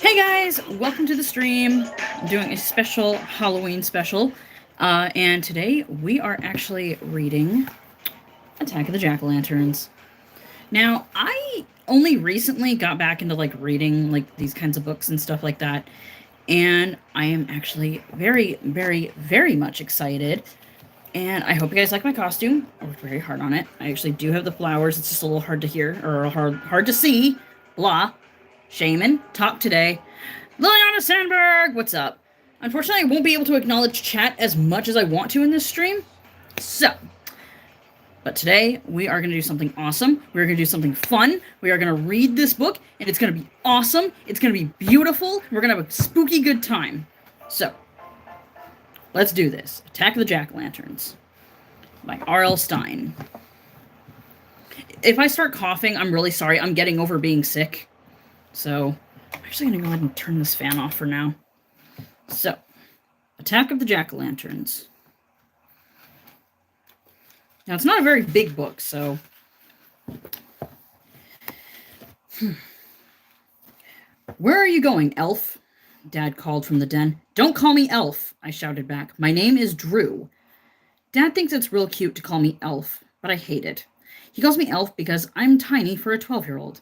Hey guys, welcome to the stream. I'm doing a special Halloween special, and today we are actually reading Attack of the Jack-o'-lanterns. Now, I only recently got back into reading these kinds of books and stuff like that, and I am actually very, very, very much excited. And I hope you guys like my costume. I worked very hard on it. I actually do have the flowers. It's just a little hard to hear or hard to see. Blah. Shaymin, talk today. Liliana Sandberg, what's up? Unfortunately, I won't be able to acknowledge chat as much as I want to in this stream. But today we are going to do something awesome. We're going to do something fun. We are going to read this book, and it's going to be awesome. It's going to be beautiful. We're going to have a spooky good time. So, let's do this. Attack of the Jack-o'-lanterns by R.L. Stine. If I start coughing, I'm really sorry. I'm getting over being sick. So, I'm actually going to go ahead and turn this fan off for now. So, Attack of the Jack-o'-lanterns. Now, it's not a very big book, so... Where are you going, elf? Dad called from the den. Don't call me elf, I shouted back. My name is Drew. Dad thinks it's real cute to call me elf, but I hate it. He calls me elf because I'm tiny for a 12-year-old.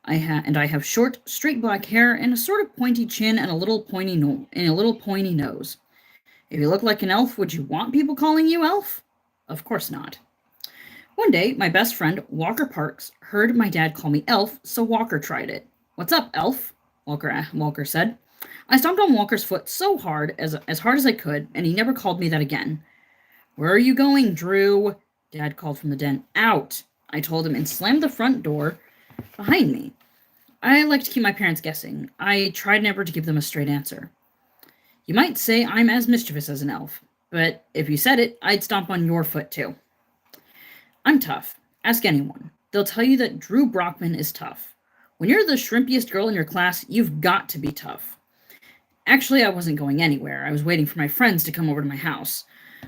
I have short, straight black hair and a sort of pointy chin and a little pointy nose. If you look like an elf, would you want people calling you elf? Of course not. One day, my best friend, Walker Parks, heard my dad call me elf, so Walker tried it. What's up, elf? Walker said. I stomped on Walker's foot so hard, as hard as I could, and he never called me that again. Where are you going, Drew? Dad called from the den. Out, I told him, and slammed the front door behind me. I like to keep my parents guessing. I tried never to give them a straight answer. You might say I'm as mischievous as an elf, but if you said it, I'd stomp on your foot too. I'm tough. Ask anyone. They'll tell you that Drew Brockman is tough. When you're the shrimpiest girl in your class, you've got to be tough. Actually, I wasn't going anywhere. I was waiting for my friends to come over to my house.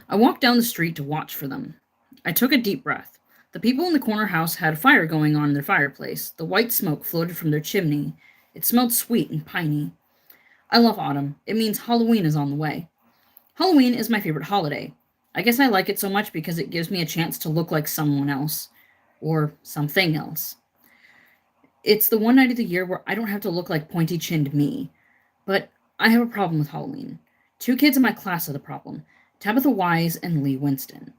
I walked down the street to watch for them. I took a deep breath. The people in the corner house had a fire going on in their fireplace. The white smoke floated from their chimney. It smelled sweet and piney. I love autumn. It means Halloween is on the way. Halloween is my favorite holiday. I guess I like it so much because it gives me a chance to look like someone else. Or something else. It's the one night of the year where I don't have to look like pointy-chinned me. But I have a problem with Halloween. 2 kids in my class are the problem. Tabitha Wise and Lee Winston.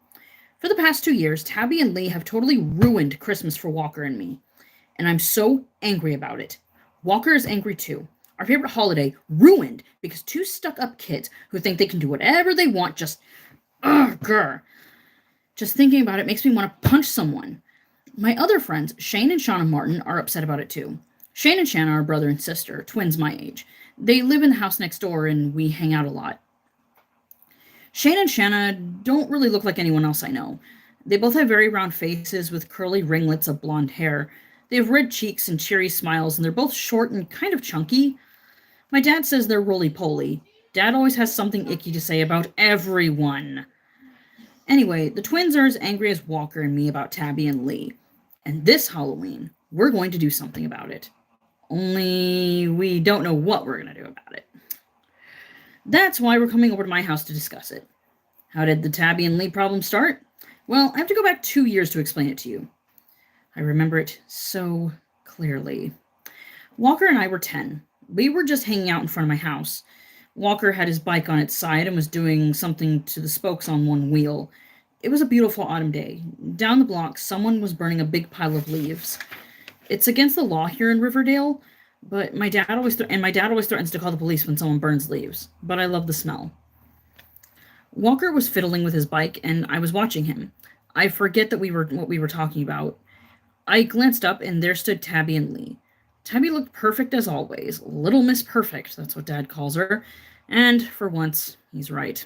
For the past 2 years, Tabby and Lee have totally ruined Christmas for Walker and me. And I'm so angry about it. Walker is angry too. Our favorite holiday ruined because 2 stuck-up kids who think they can do whatever they want just... grr. Just thinking about it makes me want to punch someone. My other friends, Shane and Shauna Martin, are upset about it too. Shane and Shanna are brother and sister, twins my age. They live in the house next door and we hang out a lot. Shane and Shanna don't really look like anyone else I know. They both have very round faces with curly ringlets of blonde hair. They have red cheeks and cheery smiles, and they're both short and kind of chunky. My dad says they're roly-poly. Dad always has something icky to say about everyone. Anyway, the twins are as angry as Walker and me about Tabby and Lee. And this Halloween, we're going to do something about it. Only we don't know what we're going to do about it. That's why we're coming over to my house to discuss it. How did the Tabby and Lee problem start? Well, I have to go back 2 years to explain it to you. I remember it so clearly. Walker and I were 10. We were just hanging out in front of my house. Walker had his bike on its side and was doing something to the spokes on one wheel. It was a beautiful autumn day. Down the block, someone was burning a big pile of leaves. It's against the law here in Riverdale, but my dad always threatens to call the police when someone burns leaves. But I love the smell. Walker was fiddling with his bike, and I was watching him. I forget what we were talking about. I glanced up, and there stood Tabby and Lee. Tabby looked perfect as always. Little Miss Perfect, that's what Dad calls her. And, for once, he's right.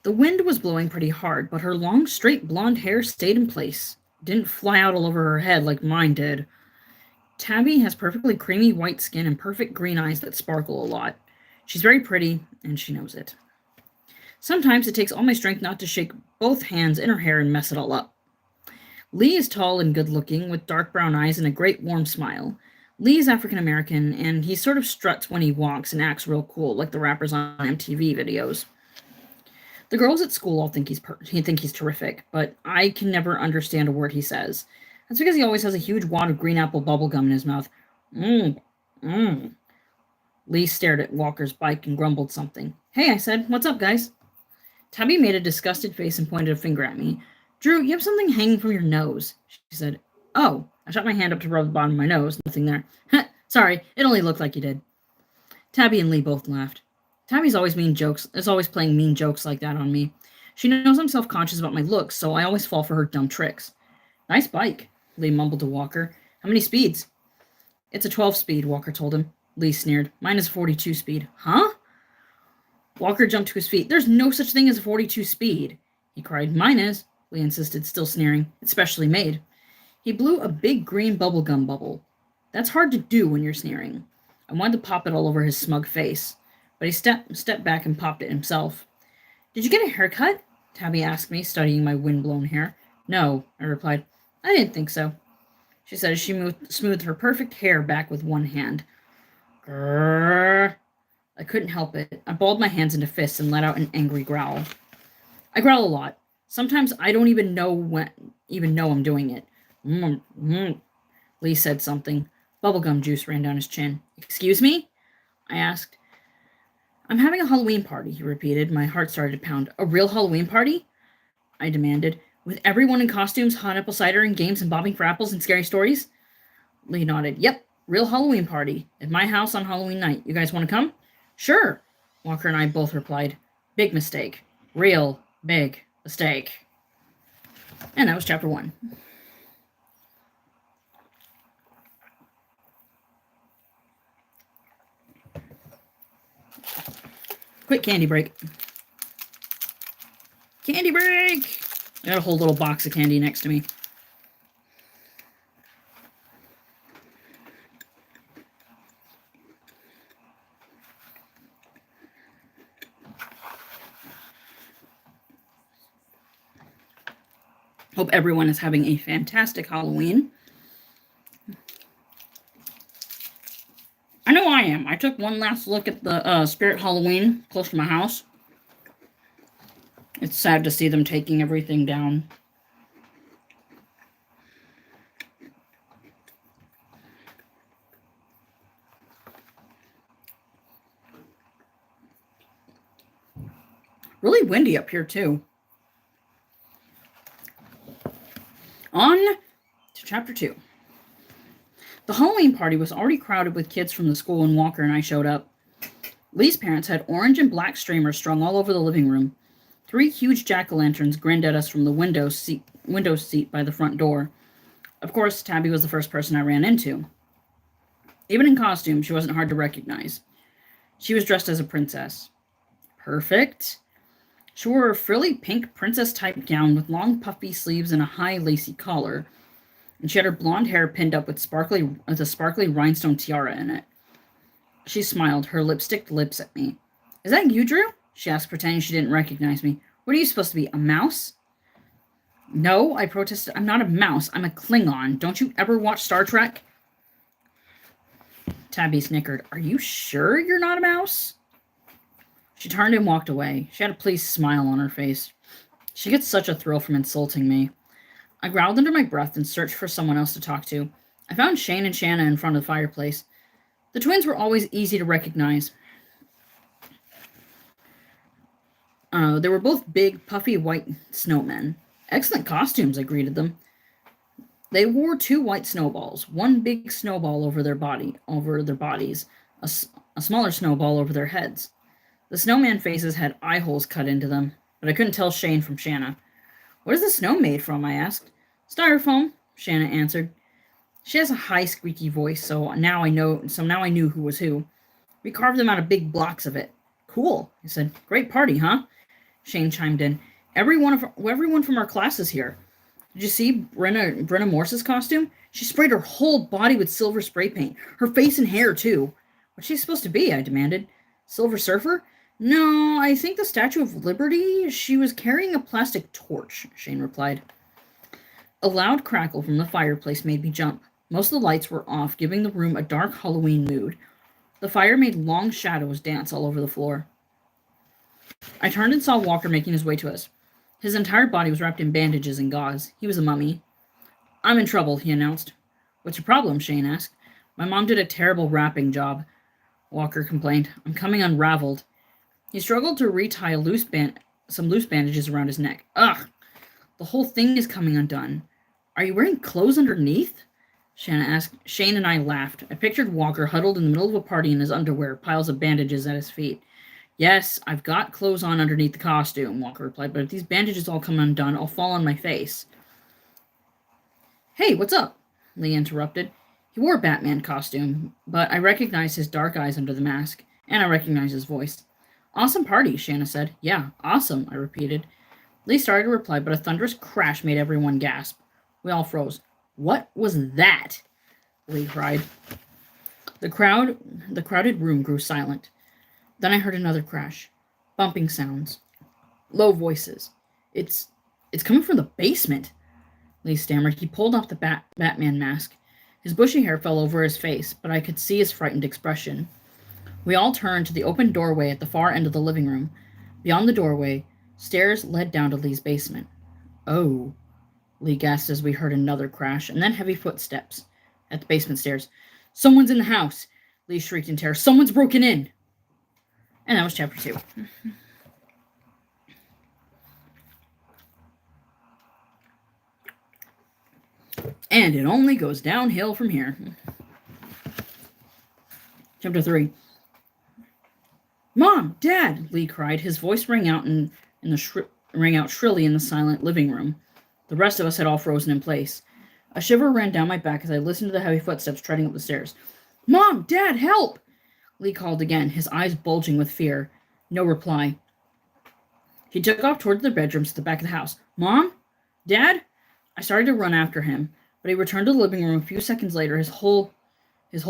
The wind was blowing pretty hard, but her long, straight blonde hair stayed in place. Didn't fly out all over her head like mine did. Tabby has perfectly creamy white skin and perfect green eyes that sparkle a lot. She's very pretty, and she knows it. Sometimes it takes all my strength not to shake both hands in her hair and mess it all up. Lee is tall and good-looking, with dark brown eyes and a great warm smile. Lee is African American, and he sort of struts when he walks and acts real cool, like the rappers on MTV videos. The girls at school all think he's terrific, but I can never understand a word he says. That's because he always has a huge wad of green apple bubble gum in his mouth. Mmm, mmm. Lee stared at Walker's bike and grumbled something. Hey, I said, what's up, guys? Tabby made a disgusted face and pointed a finger at me. Drew, you have something hanging from your nose, she said. Oh, I shot my hand up to rub the bottom of my nose. Nothing there. Sorry, it only looked like you did. Tabby and Lee both laughed. Tabby's always playing mean jokes like that on me. She knows I'm self-conscious about my looks, so I always fall for her dumb tricks. Nice bike, Lee mumbled to Walker. How many speeds? It's a 12-speed, Walker told him. Lee sneered. Mine is a 42 speed. Huh? Walker jumped to his feet. There's no such thing as a 42 speed, he cried. Mine is, Lee insisted, still sneering. It's specially made. He blew a big green bubblegum bubble. That's hard to do when you're sneering. I wanted to pop it all over his smug face, but he stepped back and popped it himself. Did you get a haircut? Tabby asked me, studying my wind-blown hair. No, I replied. I didn't think so, she said as she smoothed her perfect hair back with one hand. Grrr. I couldn't help it. I balled my hands into fists and let out an angry growl. I growl a lot. Sometimes I don't even know I'm doing it. Lee said something. Bubblegum juice ran down his chin. Excuse me? I asked. I'm having a Halloween party, he repeated. My heart started to pound. A real Halloween party? I demanded. With everyone in costumes, hot apple cider and games and bobbing for apples and scary stories? Lee nodded. Yep, real Halloween party. At my house on Halloween night. You guys want to come? Sure, Walker and I both replied. Big mistake. Real big mistake. And that was chapter 1. Quick candy break. Candy break! I got a whole little box of candy next to me. Hope everyone is having a fantastic Halloween. I know I am. I took one last look at the Spirit Halloween close to my house. It's sad to see them taking everything down. Really windy up here, too. On to chapter 2. The Halloween party was already crowded with kids from the school when Walker and I showed up. Lee's parents had orange and black streamers strung all over the living room. 3 huge jack-o'-lanterns grinned at us from the window seat by the front door. Of course, Tabby was the first person I ran into. Even in costume, she wasn't hard to recognize. She was dressed as a princess. Perfect. She wore a frilly pink princess-type gown with long puffy sleeves and a high lacy collar, and she had her blonde hair pinned up with a sparkly rhinestone tiara in it. She smiled, her lipstick lips at me. Is that you, Drew? She asked, pretending she didn't recognize me. What are you supposed to be, a mouse? No, I protested. I'm not a mouse. I'm a Klingon. Don't you ever watch Star Trek? Tabby snickered. Are you sure you're not a mouse? She turned and walked away. She had a pleased smile on her face. She gets such a thrill from insulting me. I growled under my breath and searched for someone else to talk to. I found Shane and Shanna in front of the fireplace. The twins were always easy to recognize. They were both big, puffy white snowmen. Excellent costumes, I greeted them. They wore 2 white snowballs, one big snowball over their bodies, a smaller snowball over their heads. The snowman faces had eye holes cut into them, but I couldn't tell Shane from Shanna. What is the snow made from? I asked. Styrofoam, Shanna answered. She has a high, squeaky voice, so now I knew who was who. We carved them out of big blocks of it. Cool, I said. Great party, huh? Shane chimed in. Everyone from our class is here. Did you see Brenna Morse's costume? She sprayed her whole body with silver spray paint. Her face and hair, too. What's she supposed to be? I demanded. Silver Surfer? No, I think the Statue of Liberty. She was carrying a plastic torch, Shane replied. A loud crackle from the fireplace made me jump. Most of the lights were off, giving the room a dark Halloween mood. The fire made long shadows dance all over the floor. I turned and saw Walker making his way to us. His entire body was wrapped in bandages and gauze. He was a mummy. "I'm in trouble," he announced. "What's your problem?" Shane asked. "My mom did a terrible wrapping job," Walker complained. "I'm coming unraveled." He struggled to retie some loose bandages around his neck. "Ugh! The whole thing is coming undone. Are you wearing clothes underneath?" Shanna asked. Shane and I laughed. I pictured Walker huddled in the middle of a party in his underwear, piles of bandages at his feet. "Yes, I've got clothes on underneath the costume," Walker replied, "but if these bandages all come undone, I'll fall on my face." "Hey, what's up?" Lee interrupted. He wore a Batman costume, but I recognized his dark eyes under the mask, and I recognized his voice. "Awesome party," Shanna said. "Yeah, awesome," I repeated. Lee started to reply, but a thunderous crash made everyone gasp. We all froze. "What was that?" Lee cried. The crowded room grew silent. Then I heard another crash. Bumping sounds. Low voices. It's coming from the basement," Lee stammered. He pulled off the Batman mask. His bushy hair fell over his face, but I could see his frightened expression. We all turned to the open doorway at the far end of the living room. Beyond the doorway, stairs led down to Lee's basement. "Oh," Lee gasped as we heard another crash, and then heavy footsteps at the basement stairs. "Someone's in the house!" Lee shrieked in terror. "Someone's broken in!" And that was chapter 2. And it only goes downhill from here. Chapter 3. "Mom! Dad!" Lee cried. His voice rang out shrilly in the silent living room. The rest of us had all frozen in place. A shiver ran down my back as I listened to the heavy footsteps treading up the stairs. "Mom! Dad! Help!" Lee called again, his eyes bulging with fear. No reply. He took off toward their bedrooms at the back of the house. "Mom? Dad?" I started to run after him, but he returned to the living room a few seconds later, his whole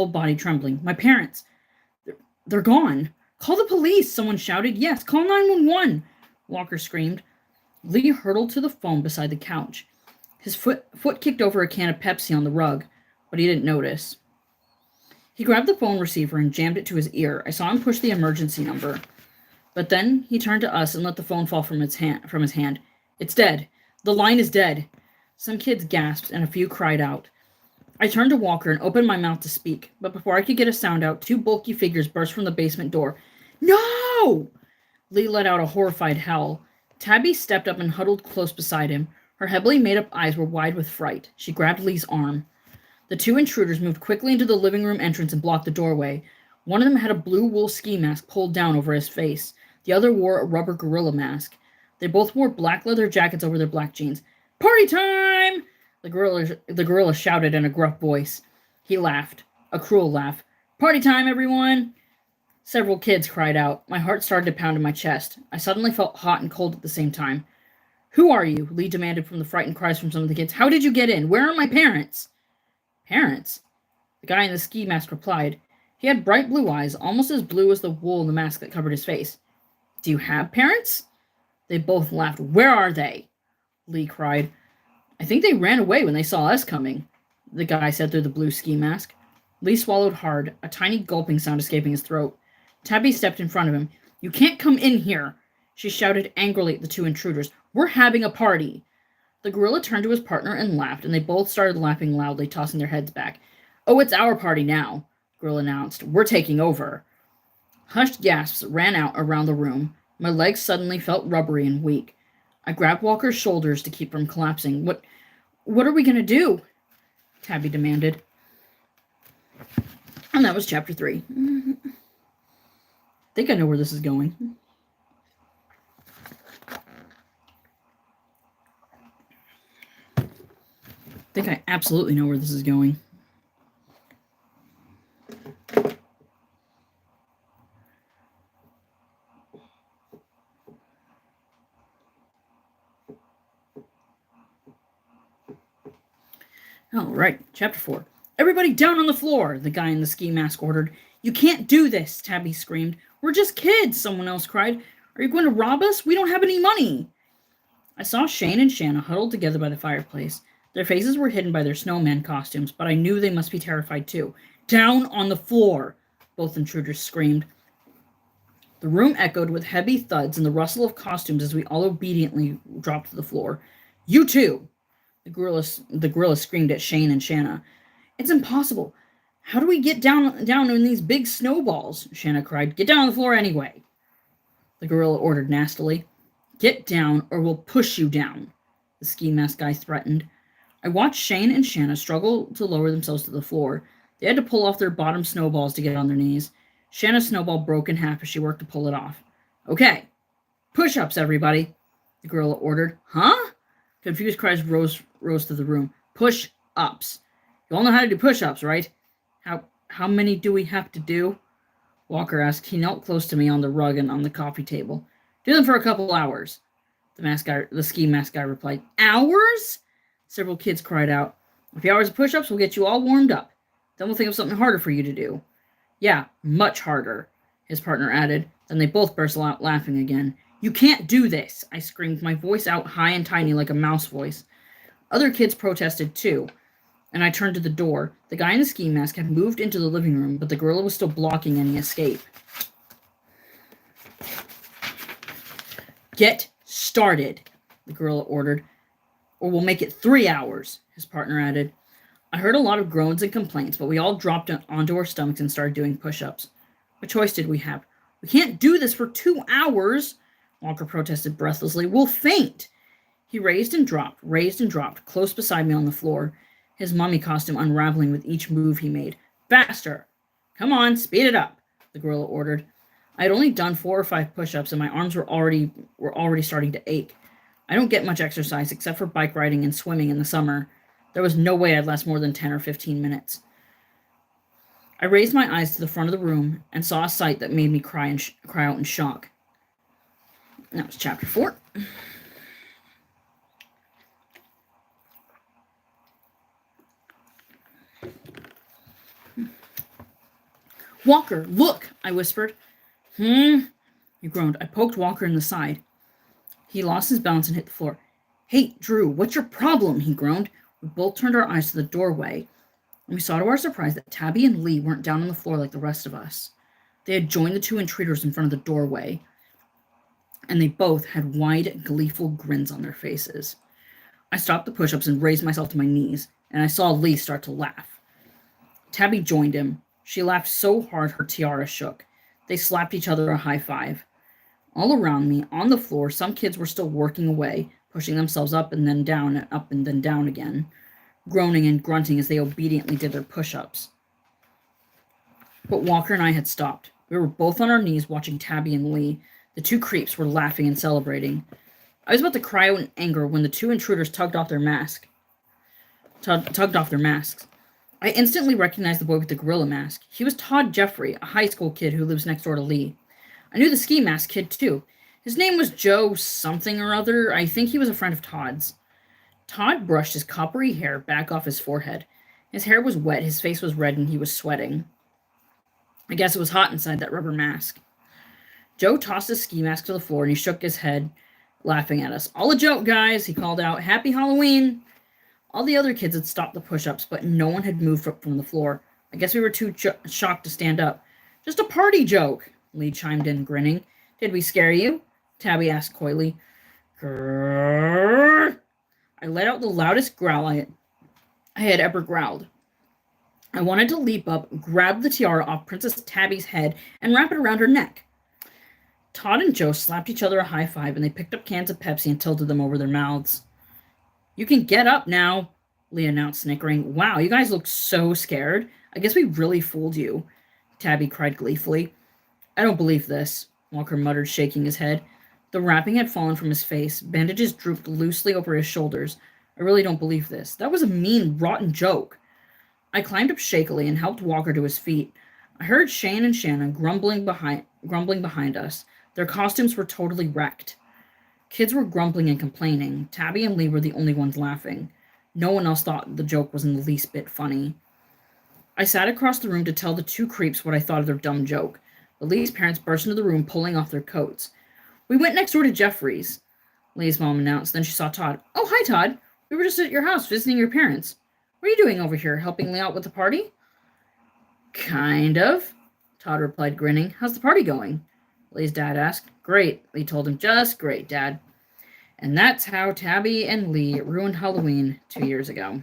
body trembling. "My parents! They're gone! Call the police!" someone shouted. "Yes, call 911!" Walker screamed. Lee hurtled to the phone beside the couch. His foot kicked over a can of Pepsi on the rug, but he didn't notice. He grabbed the phone receiver and jammed it to his ear. I saw him push the emergency number. But then he turned to us and let the phone fall from his hand. "It's dead. The line is dead." Some kids gasped and a few cried out. I turned to Walker and opened my mouth to speak, but before I could get a sound out, two bulky figures burst from the basement door. "No!" Lee let out a horrified howl. Tabby stepped up and huddled close beside him. Her heavily made-up eyes were wide with fright. She grabbed Lee's arm. The two intruders moved quickly into the living room entrance and blocked the doorway. One of them had a blue wool ski mask pulled down over his face. The other wore a rubber gorilla mask. They both wore black leather jackets over their black jeans. "Party time!" The gorilla shouted in a gruff voice. He laughed, a cruel laugh. "Party time, everyone!" Several kids cried out. My heart started to pound in my chest. I suddenly felt hot and cold at the same time. "Who are you?" Lee demanded from the frightened cries from some of the kids. "How did you get in? Where are my parents?" "Parents?" The guy in the ski mask replied. He had bright blue eyes, almost as blue as the wool in the mask that covered his face. "Do you have parents?" They both laughed. "Where are they?" Lee cried. "I think they ran away when they saw us coming," the guy said through the blue ski mask. Lee swallowed hard, a tiny gulping sound escaping his throat. Tabby stepped in front of him. "You can't come in here!" She shouted angrily at the two intruders. "We're having a party!" The gorilla turned to his partner and laughed, and they both started laughing loudly, tossing their heads back. "Oh, it's our party now," the gorilla announced. "We're taking over." Hushed gasps ran out around the room. My legs suddenly felt rubbery and weak. I grabbed Walker's shoulders to keep from collapsing. What are we going to do?" Tabby demanded. And that was chapter 3. I think I know where this is going. I think I absolutely know where this is going. All right, chapter 4. "Everybody down on the floor," the guy in the ski mask ordered. "You can't do this," Tabby screamed. "We're just kids," someone else cried. "Are you going to rob us? We don't have any money." I saw Shane and Shanna huddled together by the fireplace. Their faces were hidden by their snowman costumes, but I knew they must be terrified too. Down on the floor! Both intruders screamed. The room echoed with heavy thuds and the rustle of costumes as we all obediently dropped to the floor. You too! The gorilla screamed at Shane and Shanna. It's impossible. How do we get down in these big snowballs? Shanna cried. Get down on the floor anyway. The gorilla ordered nastily. Get down or we'll push you down, the ski mask guy threatened. I watched Shane and Shanna struggle to lower themselves to the floor. They had to pull off their bottom snowballs to get on their knees. Shanna's snowball broke in half as she worked to pull it off. Okay, push-ups, everybody, the gorilla ordered. Huh? Confused cries rose through the room. Push-ups. You all know how to do push-ups, right? How many do we have to do? Walker asked. He knelt close to me on the rug and on the coffee table. Do them for a couple hours. The ski mask guy replied. Hours? Several kids cried out. A few hours of push-ups will get you all warmed up. Then we'll think of something harder for you to do. Yeah, much harder, his partner added. Then they both burst out laughing again. You can't do this, I screamed, my voice out high and tiny like a mouse voice. Other kids protested too, and I turned to the door. The guy in the ski mask had moved into the living room, but the gorilla was still blocking any escape. Get started, the gorilla ordered. Or we'll make it 3 hours, his partner added. I heard a lot of groans and complaints, but we all dropped onto our stomachs and started doing push-ups. What choice did we have? We can't do this for 2 hours, Walker protested breathlessly. We'll faint. He raised and dropped, close beside me on the floor, his mummy costume unraveling with each move he made. Faster! Come on, speed it up, the gorilla ordered. I had only done 4 or 5 push-ups, and my arms were already starting to ache. I don't get much exercise except for bike riding and swimming in the summer. There was no way I'd last more than 10 or 15 minutes. I raised my eyes to the front of the room and saw a sight that made me cry out in shock. That was chapter 4. Walker, look, I whispered. He groaned. I poked Walker in the side. He lost his balance and hit the floor. Hey, Drew, what's your problem? He groaned. We both turned our eyes to the doorway, and we saw to our surprise that Tabby and Lee weren't down on the floor like the rest of us. They had joined the 2 intruders in front of the doorway, and they both had wide, gleeful grins on their faces. I stopped the push-ups and raised myself to my knees, and I saw Lee start to laugh. Tabby joined him. She laughed so hard her tiara shook. They slapped each other a high five. All around me, on the floor, some kids were still working away, pushing themselves up and then down and up and then down again, groaning and grunting as they obediently did their push-ups. But Walker and I had stopped. We were both on our knees watching Tabby and Lee. The 2 creeps were laughing and celebrating. I was about to cry out in anger when the 2 intruders tugged off their masks. I instantly recognized the boy with the gorilla mask. He was Todd Jeffrey, a high school kid who lives next door to Lee. I knew the ski mask kid, too. His name was Joe something or other. I think he was a friend of Todd's. Todd brushed his coppery hair back off his forehead. His hair was wet, his face was red, and he was sweating. I guess it was hot inside that rubber mask. Joe tossed his ski mask to the floor, and he shook his head, laughing at us. All a joke, guys, he called out. Happy Halloween! All the other kids had stopped the push-ups, but no one had moved up from the floor. I guess we were too shocked to stand up. Just a party joke, Lee chimed in, grinning. Did we scare you? Tabby asked coyly. Grrr. I let out the loudest growl I had ever growled. I wanted to leap up, grab the tiara off Princess Tabby's head, and wrap it around her neck. Todd and Joe slapped each other a high five, and they picked up cans of Pepsi and tilted them over their mouths. You can get up now, Lee announced, snickering. Wow, you guys look so scared. I guess we really fooled you, Tabby cried gleefully. I don't believe this, Walker muttered, shaking his head. The wrapping had fallen from his face. Bandages drooped loosely over his shoulders. I really don't believe this. That was a mean, rotten joke. I climbed up shakily and helped Walker to his feet. I heard Shane and Shanna grumbling behind us. Their costumes were totally wrecked. Kids were grumbling and complaining. Tabby and Lee were the only ones laughing. No one else thought the joke was in the least bit funny. I sat across the room to tell the 2 creeps what I thought of their dumb joke. But Lee's parents burst into the room, pulling off their coats. We went next door to Jeffrey's, Lee's mom announced. Then she saw Todd. Oh, hi, Todd. We were just at your house visiting your parents. What are you doing over here, helping Lee out with the party? Kind of, Todd replied, grinning. How's the party going? Lee's dad asked. Great, Lee told him. Just great, Dad. And that's how Tabby and Lee ruined Halloween 2 years ago.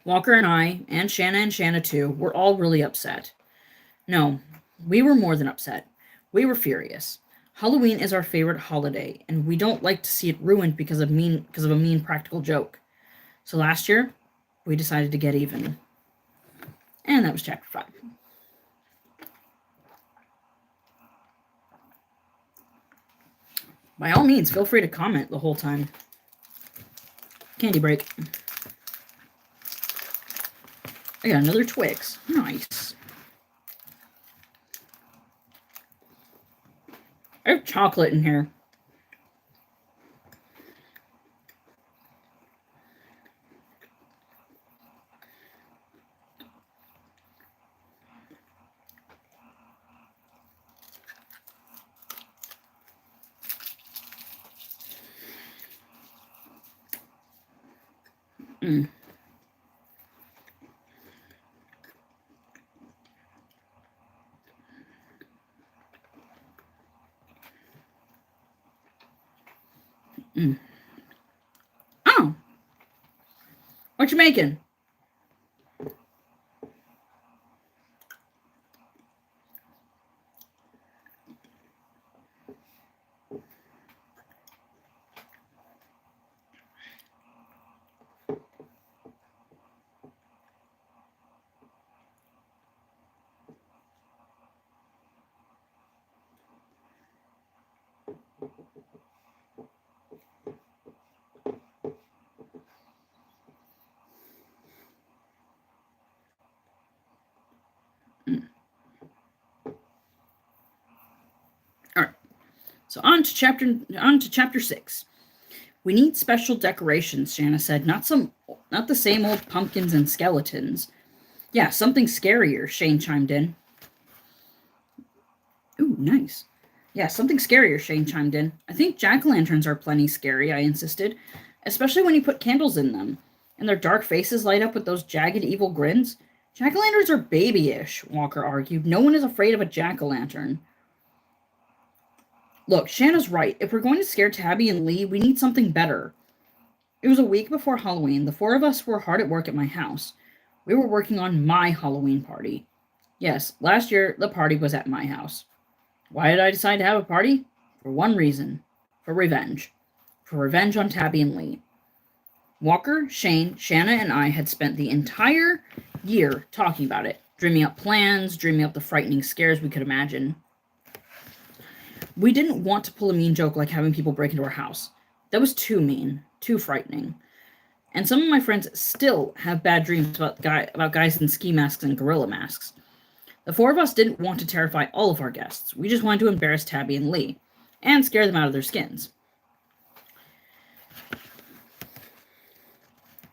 Walker and I, and Shanna too, were all really upset. No, we were more than upset. We were furious. Halloween is our favorite holiday, and we don't like to see it ruined because of a mean practical joke. So last year, we decided to get even. And that was chapter 5. By all means, feel free to comment the whole time. Candy break. I got another Twix. Nice. I have chocolate in here. Mm. Mm. Oh, what you making? All right. So on to chapter 6. We need special decorations, Shanna said. Not the same old pumpkins and skeletons. Yeah, something scarier, Shane chimed in. Ooh, nice. Yeah, something scarier, Shane chimed in. I think jack-o'-lanterns are plenty scary, I insisted. Especially when you put candles in them. And their dark faces light up with those jagged, evil grins. Jack-o'-lanterns are babyish, Walker argued. No one is afraid of a jack-o'-lantern. Look, Shanna's right. If we're going to scare Tabby and Lee, we need something better. It was a week before Halloween. The 4 of us were hard at work at my house. We were working on my Halloween party. Yes, last year, the party was at my house. Why did I decide to have a party? For one reason. For revenge. For revenge on Tabby and Lee. Walker, Shane, Shanna, and I had spent the entire year talking about it, dreaming up plans, dreaming up the frightening scares we could imagine. We didn't want to pull a mean joke like having people break into our house. That was too mean, too frightening. And some of my friends still have bad dreams about guys in ski masks and gorilla masks. The 4 of us didn't want to terrify all of our guests. We just wanted to embarrass Tabby and Lee and scare them out of their skins.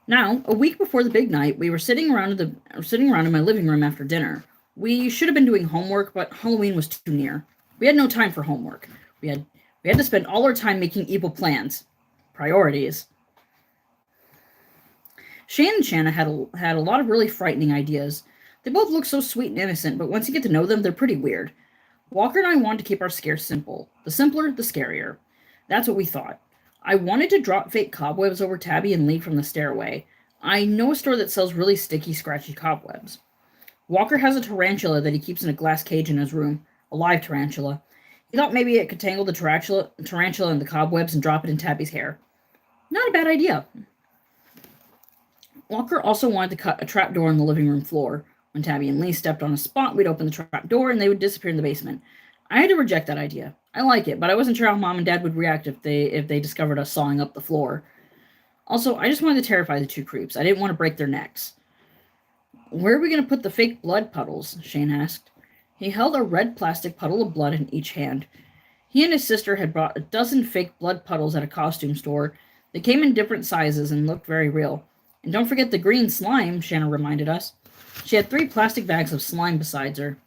Now, a week before the big night, we were sitting around in my living room after dinner. We should have been doing homework, but Halloween was too near. We had no time for homework. We had to spend all our time making evil plans. Priorities. Shane and Shanna had a lot of really frightening ideas. They both look so sweet and innocent, but once you get to know them, they're pretty weird. Walker and I wanted to keep our scares simple. The simpler, the scarier. That's what we thought. I wanted to drop fake cobwebs over Tabby and Lee from the stairway. I know a store that sells really sticky, scratchy cobwebs. Walker has a tarantula that he keeps in a glass cage in his room. A live tarantula. He thought maybe it could tangle the tarantula in the cobwebs and drop it in Tabby's hair. Not a bad idea. Walker also wanted to cut a trap door in the living room floor. When Tabby and Lee stepped on a spot, we'd open the trap door and they would disappear in the basement. I had to reject that idea. I like it, but I wasn't sure how Mom and Dad would react if they discovered us sawing up the floor. Also, I just wanted to terrify the 2 creeps. I didn't want to break their necks. Where are we going to put the fake blood puddles? Shane asked. He held a red plastic puddle of blood in each hand. He and his sister had bought a dozen fake blood puddles at a costume store. They came in different sizes and looked very real. And don't forget the green slime, Shanna reminded us. She had 3 plastic bags of slime besides her.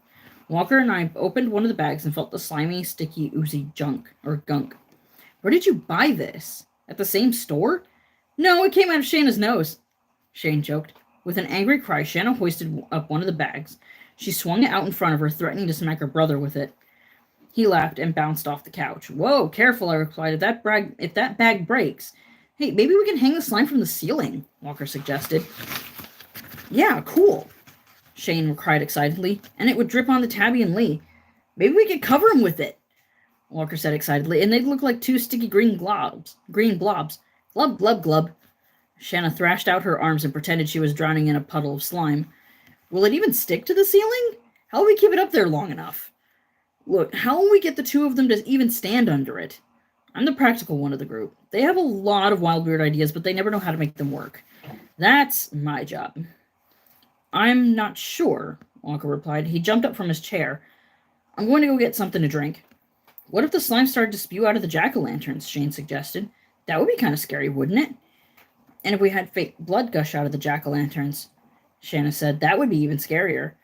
Walker and I opened one of the bags and felt the slimy, sticky, oozy gunk. Where did you buy this? At the same store? No, it came out of Shanna's nose, Shane joked. With an angry cry, Shanna hoisted up one of the bags. She swung it out in front of her, threatening to smack her brother with it. He laughed and bounced off the couch. Whoa, careful, I replied. If that bag breaks. Hey, maybe we can hang the slime from the ceiling, Walker suggested. Yeah, cool, Shane cried excitedly. And it would drip onto Tabby and Lee. Maybe we could cover them with it, Walker said excitedly, and they'd look like two sticky green blobs. Glub, glub, glub. Shanna thrashed out her arms and pretended she was drowning in a puddle of slime. Will it even stick to the ceiling? How will we keep it up there long enough? Look, how will we get the two of them to even stand under it? I'm the practical one of the group. They have a lot of wild, weird ideas, but they never know how to make them work. That's my job. I'm not sure, Walker replied. He jumped up from his chair. I'm going to go get something to drink. What if the slime started to spew out of the jack-o'-lanterns, Shane suggested. That would be kind of scary, wouldn't it? And if we had fake blood gush out of the jack-o'-lanterns, Shanna said, that would be even scarier.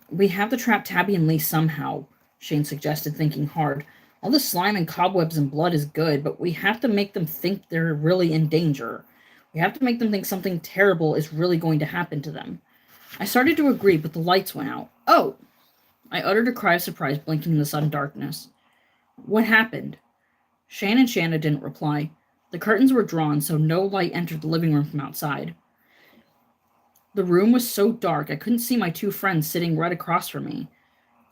We have to trap Tabby and Lee somehow, Shane suggested, thinking hard. All the slime and cobwebs and blood is good, but we have to make them think they're really in danger. We have to make them think something terrible is really going to happen to them. I started to agree, but the lights went out. Oh! I uttered a cry of surprise, blinking in the sudden darkness. What happened? Shane and Shanna didn't reply. The curtains were drawn, so no light entered the living room from outside. The room was so dark I couldn't see my two friends sitting right across from me.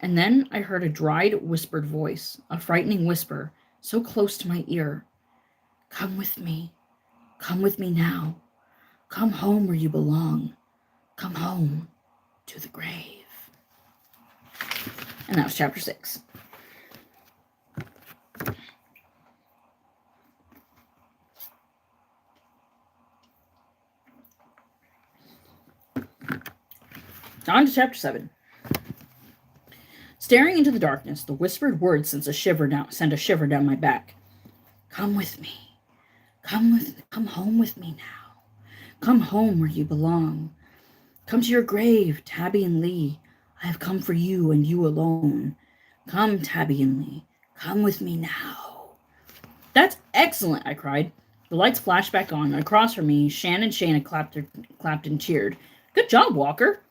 And then I heard a dried, whispered voice, a frightening whisper, so close to my ear. Come with me. Come with me now. Come home where you belong. Come home to the grave. And that was chapter 6. On to chapter 7. Staring into the darkness, the whispered words sent a shiver down my back. Come with me. Come home with me now. Come home where you belong. Come to your grave, Tabby and Lee. I have come for you and you alone. Come, Tabby and Lee. Come with me now. That's excellent, I cried. The lights flashed back on. Across from me, Shan and Shana clapped and cheered. Good job, Walker.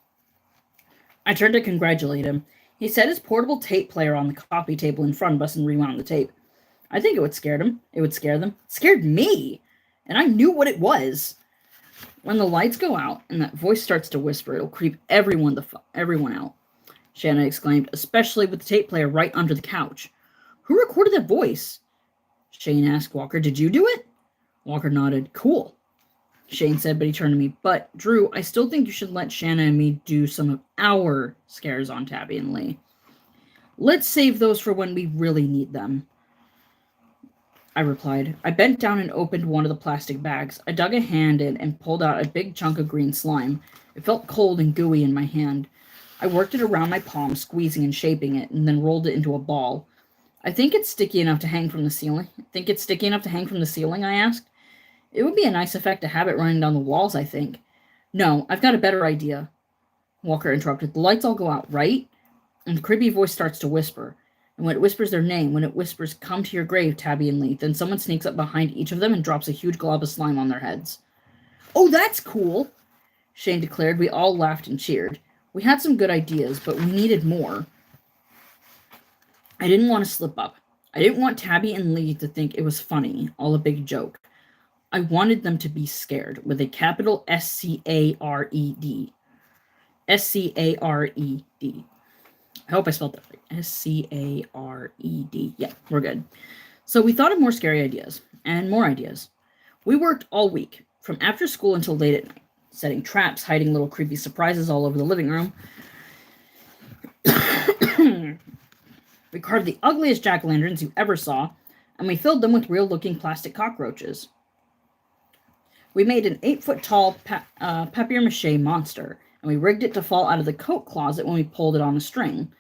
I turned to congratulate him. He set his portable tape player on the coffee table in front of us and rewound the tape. I think it would scare them. It scared me, and I knew what it was. When the lights go out and that voice starts to whisper, it'll creep everyone out, Shanna exclaimed, especially with the tape player right under the couch. Who recorded that voice? Shane asked Walker. Did you do it? Walker nodded. Cool, Shane said, but he turned to me. But, Drew, I still think you should let Shanna and me do some of our scares on Tabby and Lee. Let's save those for when we really need them, I replied. I bent down and opened one of the plastic bags. I dug a hand in and pulled out a big chunk of green slime. It felt cold and gooey in my hand. I worked it around my palm, squeezing and shaping it, and then rolled it into a ball. I think it's sticky enough to hang from the ceiling. I asked. It would be a nice effect to have it running down the walls, I think. No, I've got a better idea, Walker interrupted. The lights all go out, right? And the creepy voice starts to whisper. And when it whispers their name, when it whispers, come to your grave, Tabby and Lee, then someone sneaks up behind each of them and drops a huge glob of slime on their heads. Oh, that's cool, Shane declared. We all laughed and cheered. We had some good ideas, but we needed more. I didn't want to slip up. I didn't want Tabby and Lee to think it was funny, all a big joke. I wanted them to be scared, with a capital S-C-A-R-E-D. S-C-A-R-E-D. I hope I spelled that right. S-C-A-R-E-D. Yeah, we're good. So we thought of more scary ideas, and more ideas. We worked all week, from after school until late at night, setting traps, hiding little creepy surprises all over the living room. We carved the ugliest jack-o'-lanterns you ever saw, and we filled them with real-looking plastic cockroaches. We made an 8-foot-tall papier-mâché monster, and we rigged it to fall out of the coat closet when we pulled it on a string.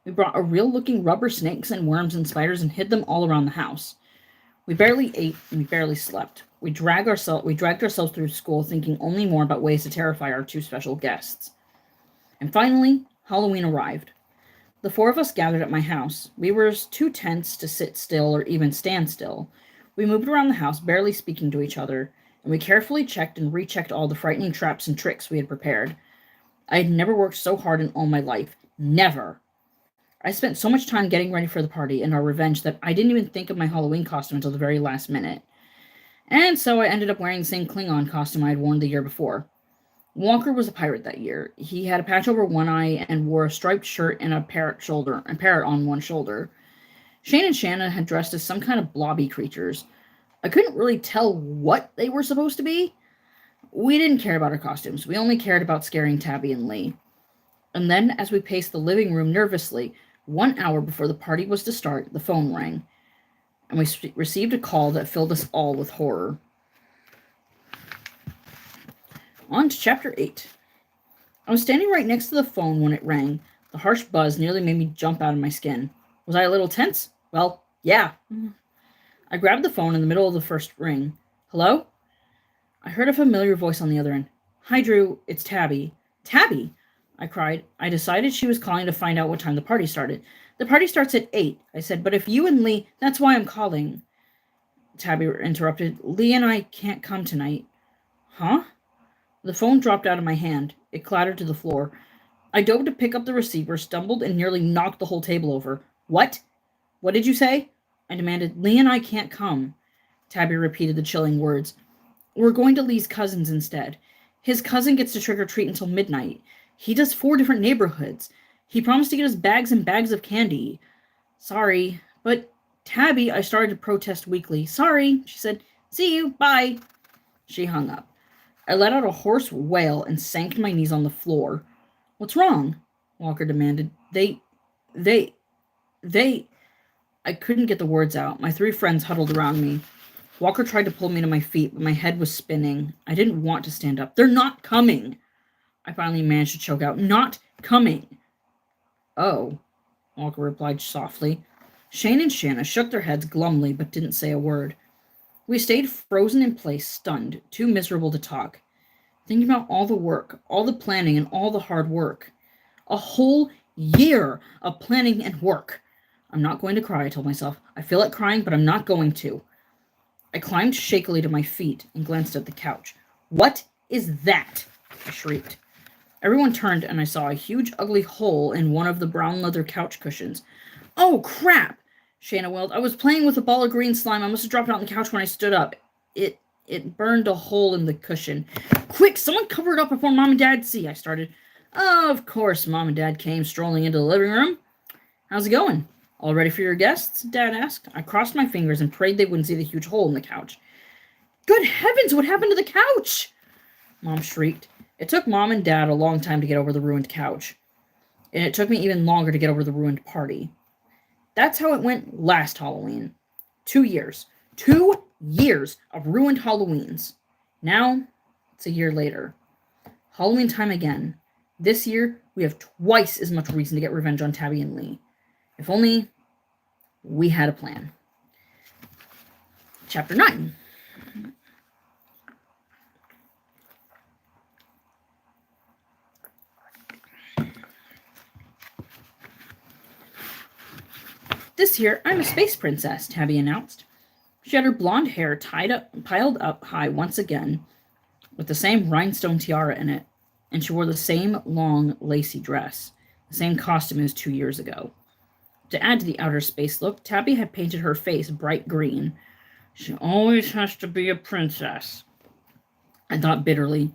We brought a real-looking rubber snakes and worms and spiders and hid them all around the house. We barely ate and we barely slept. We dragged ourselves through school thinking only more about ways to terrify our two special guests. And finally, Halloween arrived. The 4 of us gathered at my house. We were too tense to sit still or even stand still. We moved around the house, barely speaking to each other, and we carefully checked and rechecked all the frightening traps and tricks we had prepared. I had never worked so hard in all my life. Never. I spent so much time getting ready for the party and our revenge that I didn't even think of my Halloween costume until the very last minute. And so I ended up wearing the same Klingon costume I had worn the year before. Walker was a pirate that year. He had a patch over one eye and wore a striped shirt and a parrot on one shoulder. Shane and Shanna had dressed as some kind of blobby creatures. I couldn't really tell what they were supposed to be. We didn't care about our costumes. We only cared about scaring Tabby and Lee. And then, as we paced the living room nervously, 1 hour before the party was to start, the phone rang, and we received a call that filled us all with horror. On to Chapter 8. I was standing right next to the phone when it rang. The harsh buzz nearly made me jump out of my skin. Was I a little tense? Well, yeah. I grabbed the phone in the middle of the first ring. Hello? I heard a familiar voice on the other end. Hi, Drew. It's Tabby. Tabby? I cried. I decided she was calling to find out what time the party started. The party starts at 8, I said, but if you and Lee, that's why I'm calling. Tabby interrupted. Lee and I can't come tonight. Huh? The phone dropped out of my hand. It clattered to the floor. I dove to pick up the receiver, stumbled, and nearly knocked the whole table over. What? What did you say? I demanded. Lee and I can't come. Tabby repeated the chilling words. We're going to Lee's cousin's instead. His cousin gets to trick-or-treat until midnight. He does 4 different neighborhoods. He promised to get us bags and bags of candy. Sorry, but Tabby, I started to protest weakly. Sorry, she said. See you, bye. She hung up. I let out a hoarse wail and sank to my knees on the floor. What's wrong? Walker demanded. They... I couldn't get the words out. My 3 friends huddled around me. Walker tried to pull me to my feet, but my head was spinning. I didn't want to stand up. They're not coming. I finally managed to choke out. Not coming. Oh, Walker replied softly. Shane and Shanna shook their heads glumly, but didn't say a word. We stayed frozen in place, stunned, too miserable to talk. Thinking about all the work, all the planning, and all the hard work. A whole year of planning and work. I'm not going to cry, I told myself. I feel like crying, but I'm not going to. I climbed shakily to my feet and glanced at the couch. What is that? I shrieked. Everyone turned, and I saw a huge, ugly hole in one of the brown leather couch cushions. Oh, crap! Shanna wailed. I was playing with a ball of green slime. I must have dropped it on the couch when I stood up. It burned a hole in the cushion. Quick, someone cover it up before Mom and Dad see, I started. Of course, Mom and Dad came strolling into the living room. How's it going? All ready for your guests? Dad asked. I crossed my fingers and prayed they wouldn't see the huge hole in the couch. Good heavens, what happened to the couch? Mom shrieked. It took Mom and Dad a long time to get over the ruined couch. And it took me even longer to get over the ruined party. That's how it went last Halloween. 2 years. 2 years of ruined Halloweens. Now, it's a year later. Halloween time again. This year, we have twice as much reason to get revenge on Tabby and Lee. If only we had a plan. Chapter 9. This year, I'm a space princess, Tabby announced. She had her blonde hair piled up high once again, with the same rhinestone tiara in it, and she wore the same long, lacy dress, the same costume as 2 years ago. To add to the outer space look, Tabby had painted her face bright green. She always has to be a princess. I thought bitterly.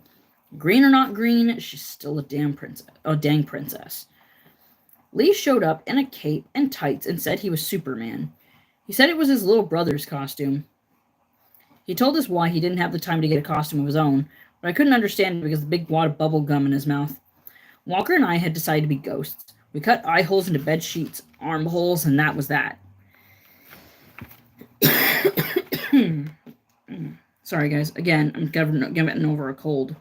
Green or not green, she's still a dang princess. Lee showed up in a cape and tights and said he was Superman. He said it was his little brother's costume. He told us why he didn't have the time to get a costume of his own, but I couldn't understand it because of the big wad of bubble gum in his mouth. Walker and I had decided to be ghosts. We cut eye holes into bed sheets, arm holes, and that was that. Sorry, guys. Again, I'm getting over a cold.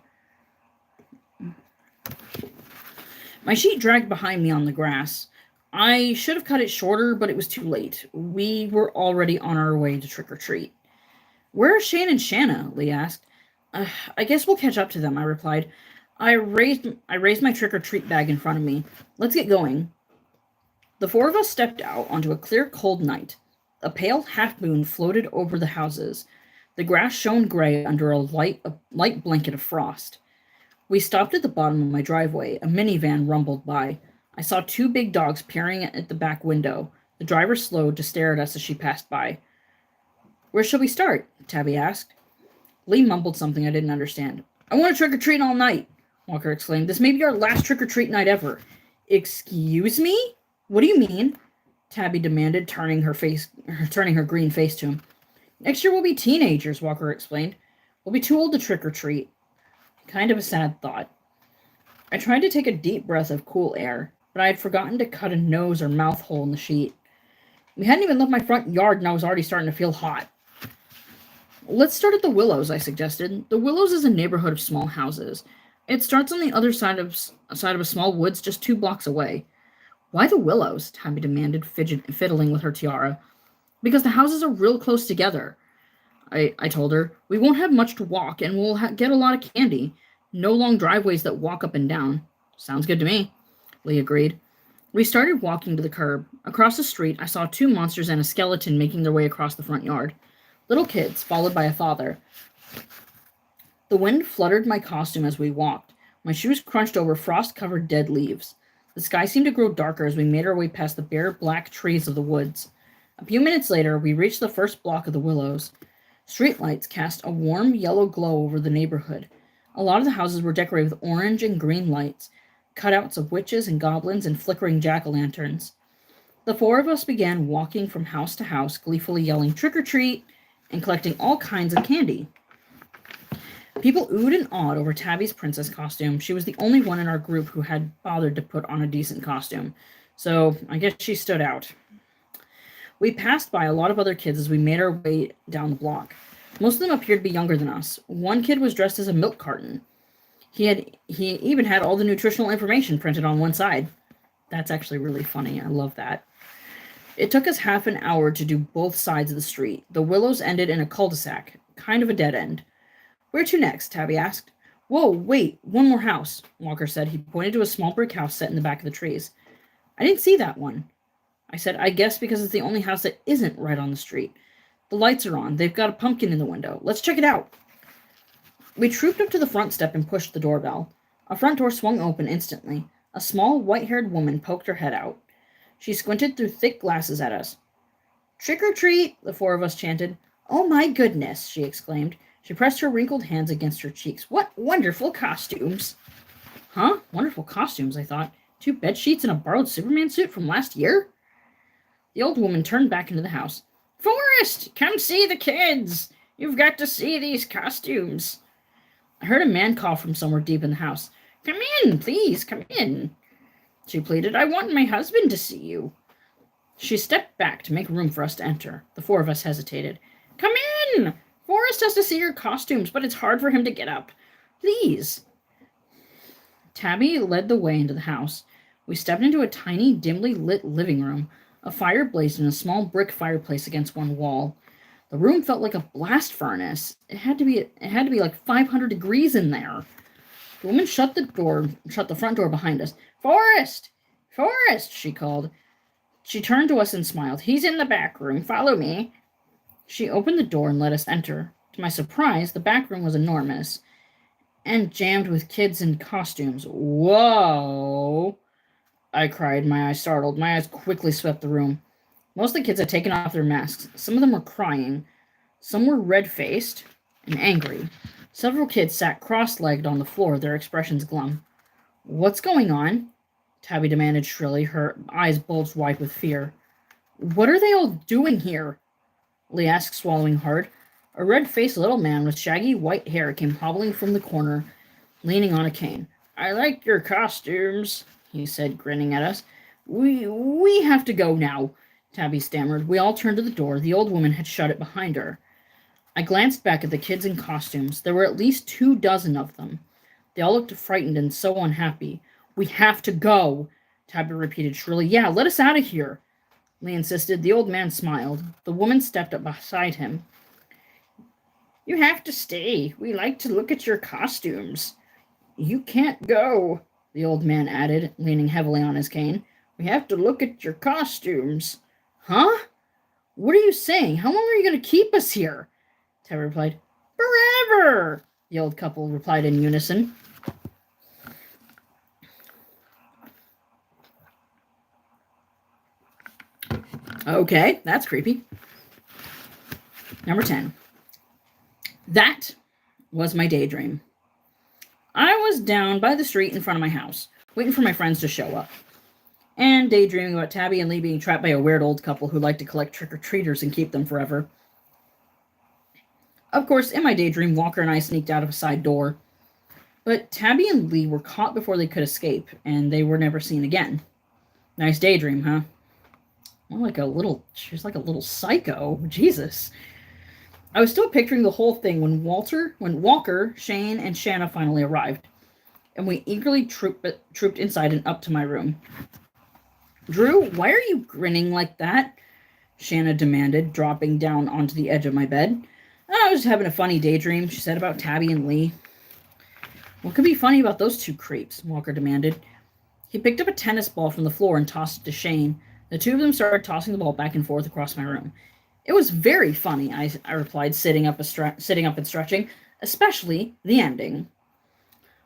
My sheet dragged behind me on the grass. I should have cut it shorter, but it was too late. We were already on our way to trick-or-treat. Where are Shane and Shanna? Lee asked. I guess we'll catch up to them, I replied. I raised my trick-or-treat bag in front of me. Let's get going. The 4 of us stepped out onto a clear, cold night. A pale half-moon floated over the houses. The grass shone gray under a light blanket of frost. We stopped at the bottom of my driveway. A minivan rumbled by. I saw two big dogs peering at the back window. The driver slowed to stare at us as she passed by. "Where shall we start?" Tabby asked. Lee mumbled something I didn't understand. "I want to trick-or-treat all night," Walker exclaimed. "This may be our last trick-or-treat night ever." "Excuse me? What do you mean?" Tabby demanded, turning her green face to him. "Next year we'll be teenagers," Walker explained. "We'll be too old to trick-or-treat." Kind of a sad thought. I tried to take a deep breath of cool air, but I had forgotten to cut a nose or mouth hole in the sheet. We hadn't even left my front yard, and I was already starting to feel hot. "Let's start at the Willows," I suggested. The Willows is a neighborhood of small houses. It starts on the other side of a small woods just 2 blocks away. "Why the Willows?" Tabby demanded, fiddling with her tiara. "Because the houses are real close together," I told her. "We won't have much to walk, and we'll get a lot of candy. No long driveways that walk up and down." "Sounds good to me," Lee agreed. We started walking to the curb. Across the street, I saw 2 monsters and a skeleton making their way across the front yard. Little kids, followed by a father. The wind fluttered my costume as we walked. My shoes crunched over frost-covered dead leaves. The sky seemed to grow darker as we made our way past the bare black trees of the woods. A few minutes later, we reached the first block of the Willows. Streetlights cast a warm yellow glow over the neighborhood. A lot of the houses were decorated with orange and green lights, cutouts of witches and goblins and flickering jack-o'-lanterns. The 4 of us began walking from house to house, gleefully yelling "trick-or-treat" and collecting all kinds of candy. People oohed and awed over Tabby's princess costume. She was the only one in our group who had bothered to put on a decent costume, so I guess she stood out. We passed by a lot of other kids as we made our way down the block. Most of them appeared to be younger than us. One kid was dressed as a milk carton. He even had all the nutritional information printed on one side. That's actually really funny. I love that. It took us half an hour to do both sides of the street. The Willows ended in a cul-de-sac, kind of a dead end. "Where to next?" Tabby asked. "Whoa, wait, one more house," Walker said. He pointed to a small brick house set in the back of the trees. "I didn't see that one." I said, "I guess because it's the only house that isn't right on the street. The lights are on. They've got a pumpkin in the window. Let's check it out." We trooped up to the front step and pushed the doorbell. A front door swung open instantly. A small, white-haired woman poked her head out. She squinted through thick glasses at us. "Trick or treat," the 4 of us chanted. "Oh my goodness," she exclaimed. She pressed her wrinkled hands against her cheeks. "What wonderful costumes!" Huh? Wonderful costumes, I thought. 2 bed sheets and a borrowed Superman suit from last year? The old woman turned back into the house. "Forrest, come see the kids. You've got to see these costumes." I heard a man call from somewhere deep in the house. "Come in, please, come in," she pleaded. "I want my husband to see you." She stepped back to make room for us to enter. The 4 of us hesitated. "Come in! Forrest has to see your costumes, but it's hard for him to get up. Please." Tabby led the way into the house. We stepped into a tiny, dimly lit living room. A fire blazed in a small brick fireplace against one wall. The room felt like a blast furnace. It had to be like 500 degrees in there. The woman shut the front door behind us. "Forrest! Forrest!" she called. She turned to us and smiled. "He's in the back room. Follow me." She opened the door and let us enter. To my surprise, the back room was enormous and jammed with kids in costumes. "Whoa!" I cried, my eyes startled. My eyes quickly swept the room. Most of the kids had taken off their masks. Some of them were crying. Some were red-faced and angry. Several kids sat cross-legged on the floor, their expressions glum. "What's going on?" Tabby demanded shrilly, her eyes bulged wide with fear. "What are they all doing here?" Lee asked, swallowing hard. A red-faced little man with shaggy white hair came hobbling from the corner, leaning on a cane. "I like your costumes," he said, grinning at us. We have to go now," Tabby stammered. We all turned to the door. The old woman had shut it behind her. I glanced back at the kids in costumes. There were at least 24 of them. They all looked frightened and so unhappy. "We have to go," Tabby repeated shrilly. "Yeah, let us out of here," Lee insisted. The old man smiled. The woman stepped up beside him. "You have to stay. We like to look at your costumes." "You can't go," the old man added, leaning heavily on his cane. "We have to look at your costumes." "Huh? What are you saying? How long are you going to keep us here? Ted replied. Forever! The old couple replied in unison. Okay, that's creepy. Number 10. That was my daydream. I was down by the street in front of my house, waiting for my friends to show up, and daydreaming about Tabby and Lee being trapped by a weird old couple who liked to collect trick-or-treaters and keep them forever. Of course, in my daydream, Walker and I sneaked out of a side door, but Tabby and Lee were caught before they could escape, and they were never seen again. Nice daydream, huh? She's like a little psycho. Jesus. I was still picturing the whole thing when Walker, Shane, and Shanna finally arrived, and we eagerly trooped inside and up to my room. Drew, why are you grinning like that? Shanna demanded, dropping down onto the edge of my bed. I was having a funny daydream, she said, about Tabby and Lee. What could be funny about those two creeps? Walker demanded. He picked up a tennis ball from the floor and tossed it to Shane. The two of them started tossing the ball back and forth across my room. It was very funny, I replied, sitting up and stretching, especially the ending.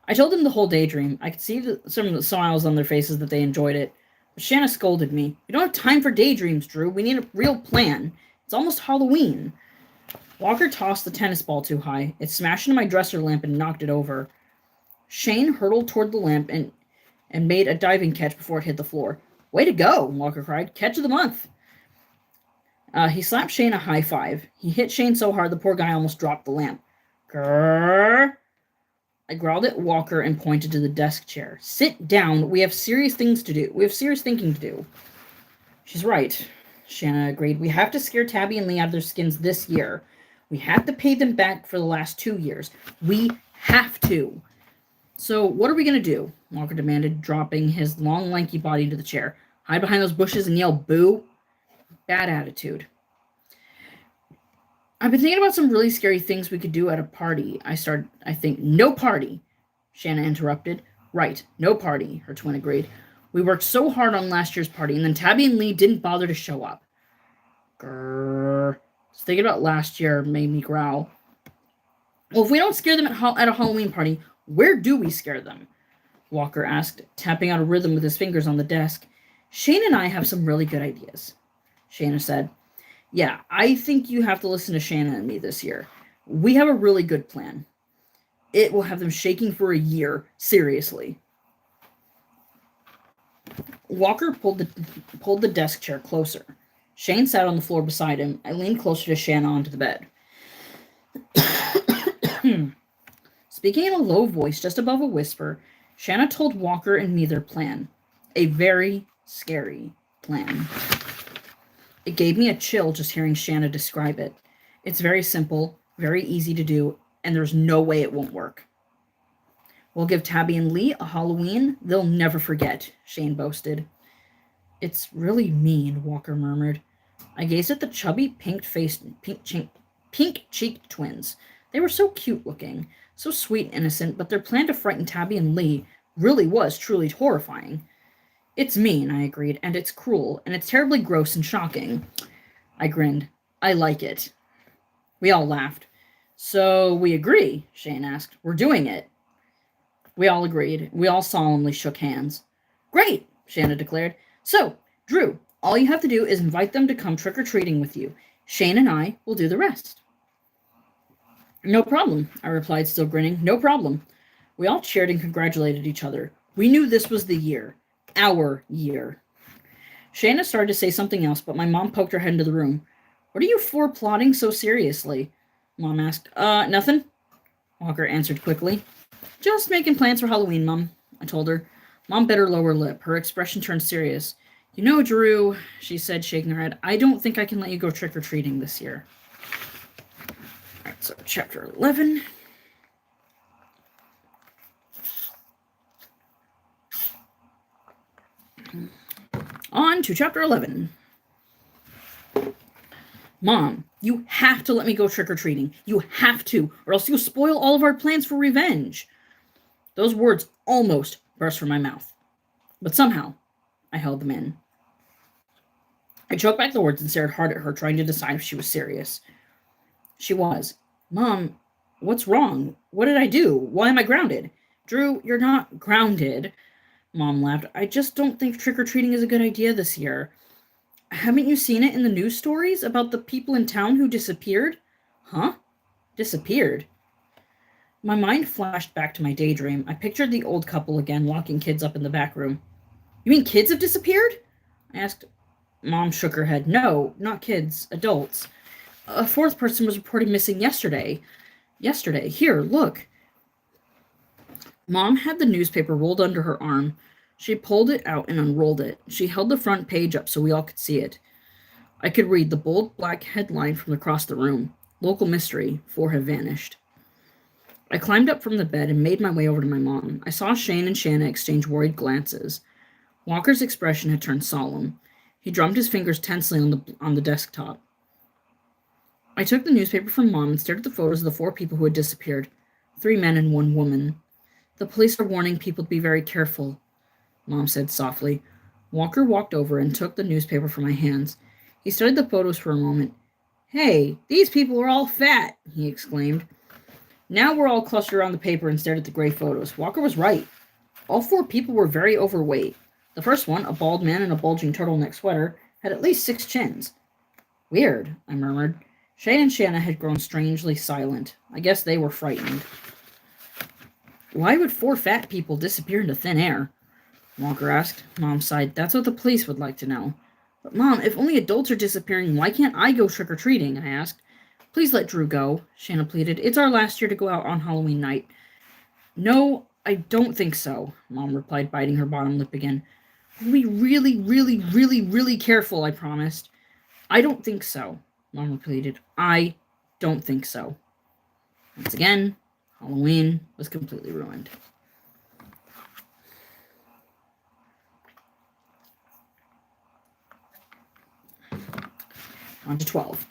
I told them the whole daydream. I could see some of the smiles on their faces that they enjoyed it. But Shanna scolded me. We don't have time for daydreams, Drew. We need a real plan. It's almost Halloween. Walker tossed the tennis ball too high. It smashed into my dresser lamp and knocked it over. Shane hurtled toward the lamp and made a diving catch before it hit the floor. Way to go, Walker cried. Catch of the month. He slapped Shane a high five. He hit Shane so hard the poor guy almost dropped the lamp. Grrr. I growled at Walker and pointed to the desk chair. Sit down. We have serious things to do. We have serious thinking to do. She's right, Shanna agreed. We have to scare Tabby and Lee out of their skins this year. We have to pay them back for the last 2 years. We have to. So what are we going to do? Walker demanded, dropping his long, lanky body into the chair. Hide behind those bushes and yell boo? Bad attitude. I've been thinking about some really scary things we could do at a party. I think, no party, Shanna interrupted. Right, no party, her twin agreed. We worked so hard on last year's party, and then Tabby and Lee didn't bother to show up. Grrr. Just thinking about last year made me growl. Well, if we don't scare them at a Halloween party, where do we scare them? Walker asked, tapping out a rhythm with his fingers on the desk. Shane and I have some really good ideas, Shanna said. Yeah, I think you have to listen to Shanna and me this year. We have a really good plan. It will have them shaking for a year, seriously. Walker pulled the desk chair closer. Shane sat on the floor beside him. I leaned closer to Shanna onto the bed. Speaking in a low voice just above a whisper, Shanna told Walker and me their plan. A very scary plan. It gave me a chill just hearing Shanna describe it. It's very simple, very easy to do, and there's no way it won't work. We'll give Tabby and Lee a Halloween they'll never forget, Shane boasted. It's really mean, Walker murmured. I gazed at the chubby, pink-cheeked twins. They were so cute looking, so sweet and innocent, but their plan to frighten Tabby and Lee really was truly horrifying. It's mean, I agreed, and it's cruel, and it's terribly gross and shocking. I grinned. I like it. We all laughed. So we agree, Shane asked. We're doing it. We all agreed. We all solemnly shook hands. Great, Shanna declared. So, Drew, all you have to do is invite them to come trick-or-treating with you. Shane and I will do the rest. No problem, I replied, still grinning. No problem. We all cheered and congratulated each other. We knew this was the year. Our year. Shanna started to say something else, but my mom poked her head into the room. What are you four plotting so seriously? Mom asked. Nothing, Walker answered quickly. Just making plans for Halloween, Mom, I told her. Mom bit her lower lip. Her expression turned serious. You know, Drew, she said, shaking her head, I don't think I can let you go trick-or-treating this year. All right, so chapter 11. On to chapter 11. Mom, you have to let me go trick-or-treating. You have to, or else you'll spoil all of our plans for revenge. Those words almost burst from my mouth. But somehow, I held them in. I choked back the words and stared hard at her, trying to decide if she was serious. She was. Mom, what's wrong? What did I do? Why am I grounded? Drew, you're not grounded. Mom laughed. I just don't think trick-or-treating is a good idea this year. Haven't you seen it in the news stories about the people in town who disappeared? Huh? Disappeared? My mind flashed back to my daydream. I pictured the old couple again, locking kids up in the back room. You mean kids have disappeared? I asked. Mom shook her head. No, not kids, adults. A fourth person was reported missing yesterday. Yesterday. Here, look. Mom had the newspaper rolled under her arm. She pulled it out and unrolled it. She held the front page up so we all could see it. I could read the bold black headline from across the room. Local mystery. 4 have vanished. I climbed up from the bed and made my way over to my mom. I saw Shane and Shanna exchange worried glances. Walker's expression had turned solemn. He drummed his fingers tensely on the desktop. I took the newspaper from Mom and stared at the photos of the 4 people who had disappeared. 3 men and 1 woman. The police are warning people to be very careful, Mom said softly. Walker walked over and took the newspaper from my hands. He studied the photos for a moment. Hey, these people are all fat, he exclaimed. Now we're all clustered around the paper and stared at the gray photos. Walker was right. All 4 people were very overweight. The first one, a bald man in a bulging turtleneck sweater, had at least 6 chins. Weird, I murmured. Shane and Shanna had grown strangely silent. I guess they were frightened. Why would 4 fat people disappear into thin air? Walker asked. Mom sighed. That's what the police would like to know. But Mom, if only adults are disappearing, why can't I go trick-or-treating? I asked. Please let Drew go, Shanna pleaded. It's our last year to go out on Halloween night. No, I don't think so, Mom replied, biting her bottom lip again. We'll be really, really, really, really careful, I promised. I don't think so, Mom repeated. I don't think so. Once again, Halloween was completely ruined. On to 12.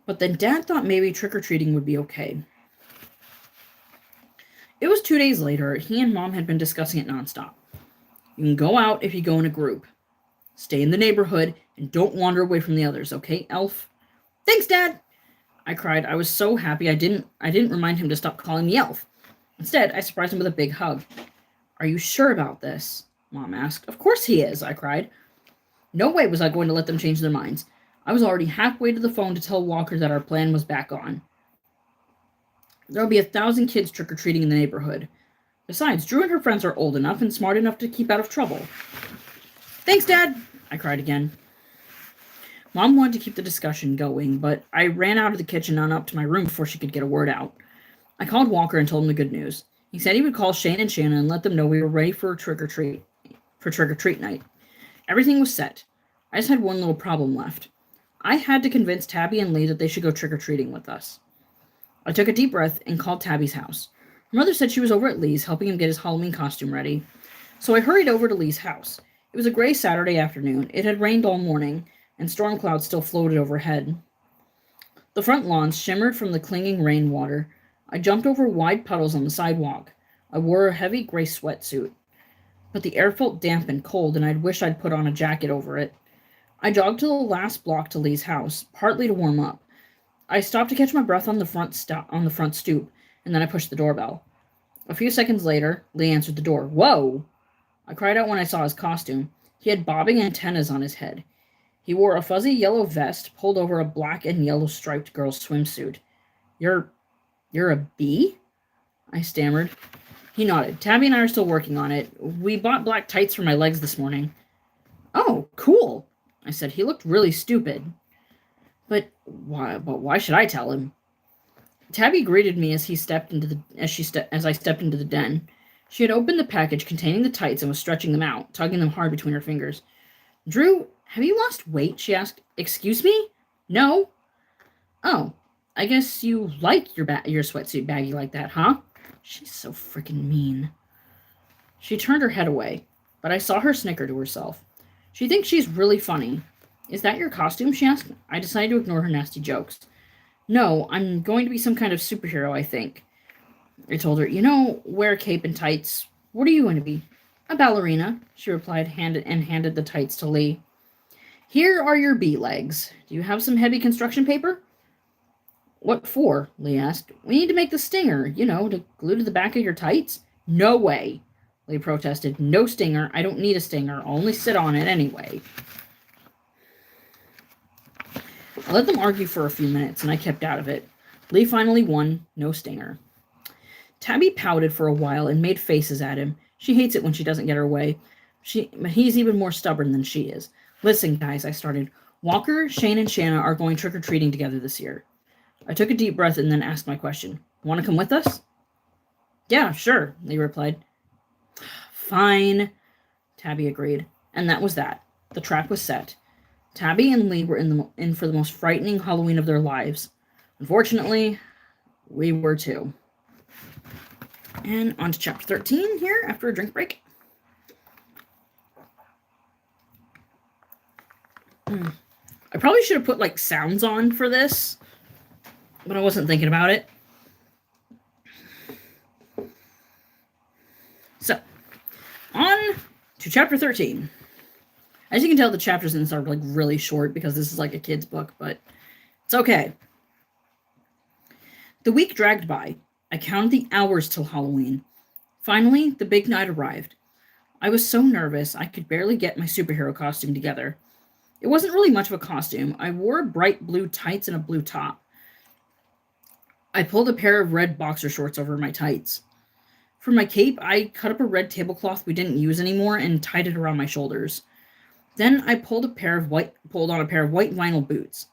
But then Dad thought maybe trick-or-treating would be okay. It was 2 days later. He and Mom had been discussing it nonstop. You can go out if you go in a group. Stay in the neighborhood and don't wander away from the others, okay, Elf? Thanks, Dad! I cried. I was so happy I didn't remind him to stop calling me Elf. Instead, I surprised him with a big hug. Are you sure about this? Mom asked. Of course he is, I cried. No way was I going to let them change their minds. I was already halfway to the phone to tell Walker that our plan was back on. There'll be 1,000 kids trick-or-treating in the neighborhood. Besides, Drew and her friends are old enough and smart enough to keep out of trouble. Thanks, Dad! I cried again. Mom wanted to keep the discussion going, but I ran out of the kitchen and up to my room before she could get a word out. I called Walker and told him the good news. He said he would call Shane and Shanna and let them know we were ready for trick-or-treat night. Everything was set. I just had one little problem left. I had to convince Tabby and Lee that they should go trick-or-treating with us. I took a deep breath and called Tabby's house. Her mother said she was over at Lee's, helping him get his Halloween costume ready. So I hurried over to Lee's house. It was a gray Saturday afternoon. It had rained all morning, and storm clouds still floated overhead. The front lawns shimmered from the clinging rainwater. I jumped over wide puddles on the sidewalk. I wore a heavy gray sweatsuit. But the air felt damp and cold, and I'd wished I'd put on a jacket over it. I jogged to the last block to Lee's house, partly to warm up. I stopped to catch my breath on the front stoop, and then I pushed the doorbell. A few seconds later, Lee answered the door. Whoa! I cried out when I saw his costume. He had bobbing antennas on his head. He wore a fuzzy yellow vest pulled over a black and yellow striped girl's swimsuit. You're a bee? I stammered. He nodded. Tabby and I are still working on it. We bought black tights for my legs this morning. Oh, cool, I said. He looked really stupid. But why should I tell him? Tabby greeted me as I stepped into the den. She had opened the package containing the tights and was stretching them out, tugging them hard between her fingers. Drew, have you lost weight? She asked. Excuse me? No. Oh, I guess you like your sweatsuit baggy like that, huh? She's so freaking mean. She turned her head away, but I saw her snicker to herself. She thinks she's really funny. Is that your costume? She asked. I decided to ignore her nasty jokes. No, I'm going to be some kind of superhero, I think. I told her, wear a cape and tights. What are you going to be? A ballerina, she replied, handed the tights to Lee. Here are your bee legs. Do you have some heavy construction paper? What for? Lee asked. We need to make the stinger, to glue to the back of your tights. No way, Lee protested. No stinger. I don't need a stinger. I'll only sit on it anyway. I let them argue for a few minutes, and I kept out of it. Lee finally won. No stinger. Tabby pouted for a while and made faces at him. She hates it when she doesn't get her way. He's even more stubborn than she is. Listen, guys, I started. Walker, Shane, and Shanna are going trick-or-treating together this year. I took a deep breath and then asked my question. Want to come with us? Yeah, sure, Lee replied. Fine, Tabby agreed. And that was that. The trap was set. Tabby and Lee were in for the most frightening Halloween of their lives. Unfortunately, we were too. And on to chapter 13 here after a drink break. I probably should have put sounds on for this, but I wasn't thinking about it. So, on to chapter 13. As you can tell, the chapters in this are really short because this is a kid's book, but it's okay. The week dragged by. I counted the hours till Halloween. Finally, the big night arrived. I was so nervous I could barely get my superhero costume together. It wasn't really much of a costume. I wore bright blue tights and a blue top. I pulled a pair of red boxer shorts over my tights. For my cape, I cut up a red tablecloth we didn't use anymore and tied it around my shoulders. Then I pulled on a pair of white vinyl boots.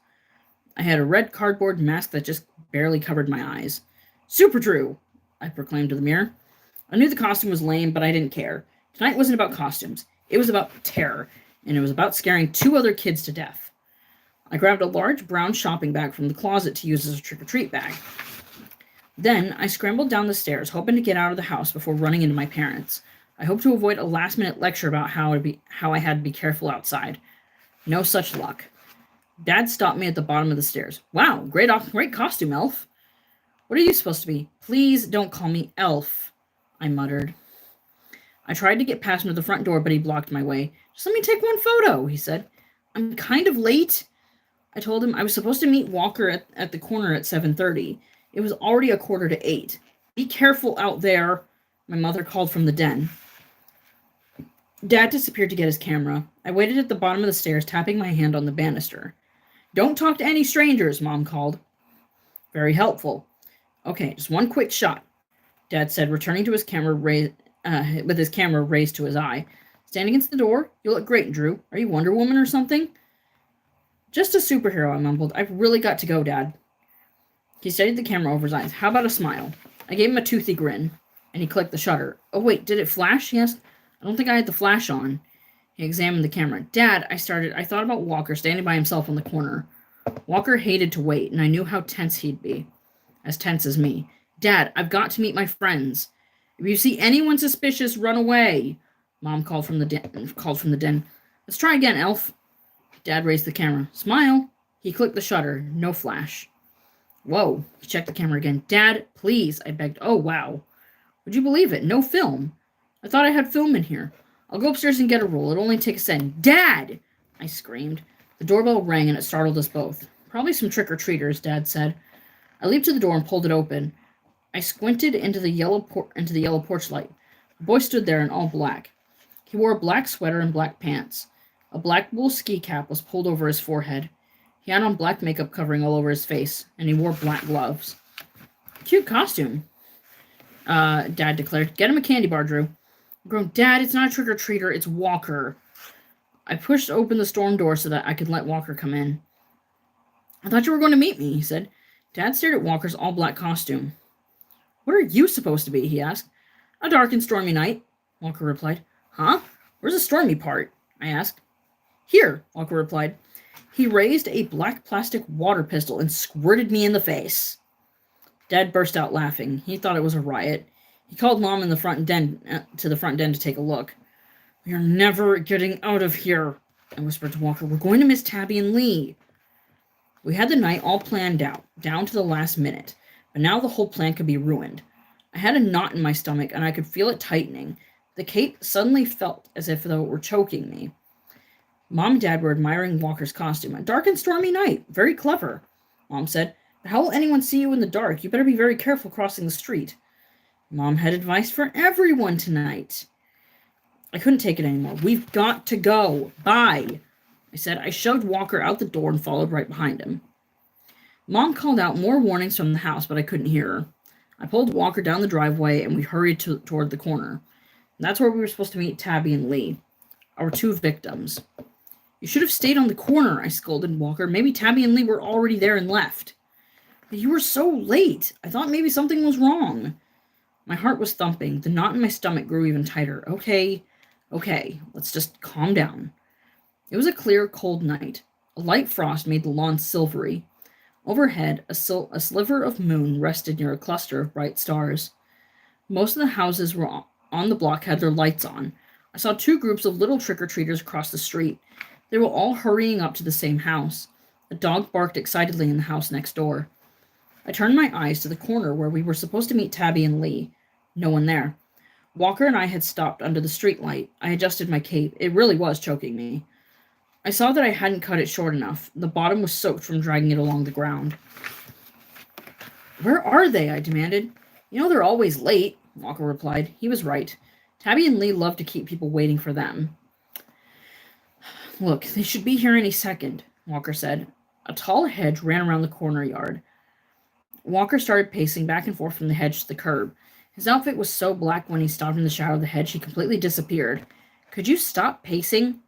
I had a red cardboard mask that just barely covered my eyes. Super Drew, I proclaimed to the mirror. I knew the costume was lame, but I didn't care. Tonight wasn't about costumes. It was about terror, and it was about scaring 2 other kids to death. I grabbed a large brown shopping bag from the closet to use as a trick-or-treat bag. Then I scrambled down the stairs, hoping to get out of the house before running into my parents. I hoped to avoid a last-minute lecture about how I had to be careful outside. No such luck. Dad stopped me at the bottom of the stairs. Wow, great costume, Elf. What are you supposed to be? Please don't call me Elf, I muttered. I tried to get past him to the front door, but he blocked my way. Just let me take one photo, he said. I'm kind of late. I told him I was supposed to meet Walker at the corner at 7:30. It was already 7:45. Be careful out there, my mother called from the den. Dad disappeared to get his camera. I waited at the bottom of the stairs, tapping my hand on the banister. Don't talk to any strangers, Mom called. Very helpful. Okay, just one quick shot, Dad said, returning to his camera with his camera raised to his eye. Stand against the door. You look great, Drew. Are you Wonder Woman or something? Just a superhero, I mumbled. I've really got to go, Dad. He steadied the camera over his eyes. How about a smile? I gave him a toothy grin, and he clicked the shutter. Oh, wait, did it flash? He asked. I don't think I had the flash on. He examined the camera. Dad, I thought about Walker standing by himself on the corner. Walker hated to wait, and I knew how tense he'd be. As tense as me. Dad, I've got to meet my friends. If you see anyone suspicious, run away. Mom called from the den. Let's try again, Elf. Dad raised the camera. Smile. He clicked the shutter. No flash. Whoa. He checked the camera again. Dad, please, I begged. Oh, wow. Would you believe it? No film. I thought I had film in here. I'll go upstairs and get a roll. It'll only take a second. Dad! I screamed. The doorbell rang and it startled us both. Probably some trick-or-treaters, Dad said. I leaped to the door and pulled it open. I squinted into the yellow porch light. A boy stood there in all black. He wore a black sweater and black pants. A black wool ski cap was pulled over his forehead. He had on black makeup covering all over his face, and he wore black gloves. Cute costume, Dad declared. Get him a candy bar, Drew. I groaned, Dad, it's not a trick-or-treater, it's Walker. I pushed open the storm door so that I could let Walker come in. I thought you were going to meet me, he said. Dad stared at Walker's all-black costume. What are you supposed to be, he asked. A dark and stormy night, Walker replied. Huh? Where's the stormy part? I asked. Here, Walker replied. He raised a black plastic water pistol and squirted me in the face. Dad burst out laughing. He thought it was a riot. He called Mom to the front den to take a look. We are never getting out of here, I whispered to Walker. We're going to miss Tabby and Lee. We had the night all planned out, down to the last minute, but now the whole plan could be ruined. I had a knot in my stomach, and I could feel it tightening. The cape suddenly felt as if though it were choking me. Mom and Dad were admiring Walker's costume. A dark and stormy night. Very clever, Mom said. But how will anyone see you in the dark? You better be very careful crossing the street. Mom had advice for everyone tonight. I couldn't take it anymore. We've got to go. Bye, I said. I shoved Walker out the door and followed right behind him. Mom called out more warnings from the house, but I couldn't hear her. I pulled Walker down the driveway and we hurried toward the corner. That's where we were supposed to meet Tabby and Lee, our two victims. You should have stayed on the corner, I scolded Walker. Maybe Tabby and Lee were already there and left. But you were so late. I thought maybe something was wrong. My heart was thumping. The knot in my stomach grew even tighter. Okay, let's just calm down. It was a clear, cold night. A light frost made the lawn silvery. Overhead, a sliver of moon rested near a cluster of bright stars. Most of the houses on the block had their lights on. I saw two groups of little trick-or-treaters across the street. They were all hurrying up to the same house. A dog barked excitedly in the house next door. I turned my eyes to the corner where we were supposed to meet Tabby and Lee. No one there. Walker and I had stopped under the streetlight. I adjusted my cape. It really was choking me. I saw that I hadn't cut it short enough. The bottom was soaked from dragging it along the ground. Where are they? I demanded. You know they're always late, Walker replied. He was right. Tabby and Lee love to keep people waiting for them. Look, they should be here any second, Walker said. A tall hedge ran around the corner yard. Walker started pacing back and forth from the hedge to the curb. His outfit was so black when he stopped in the shadow of the hedge he completely disappeared. Could you stop pacing?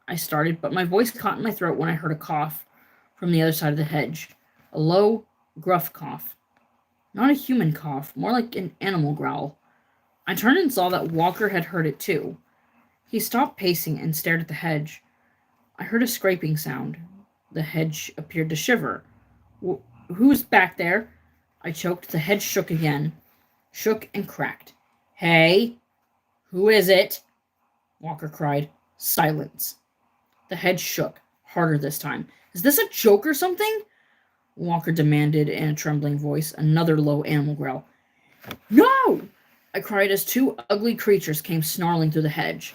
I started, but my voice caught in my throat when I heard a cough from the other side of the hedge. A low, gruff cough. Not a human cough, more like an animal growl. I turned and saw that Walker had heard it too. He stopped pacing and stared at the hedge. I heard a scraping sound. The hedge appeared to shiver. Who's back there? I choked. The hedge shook again. Shook and cracked. Hey! Who is it? Walker cried. Silence. The hedge shook, harder this time. Is this a joke or something? Walker demanded in a trembling voice, another low animal growl. No! I cried as two ugly creatures came snarling through the hedge.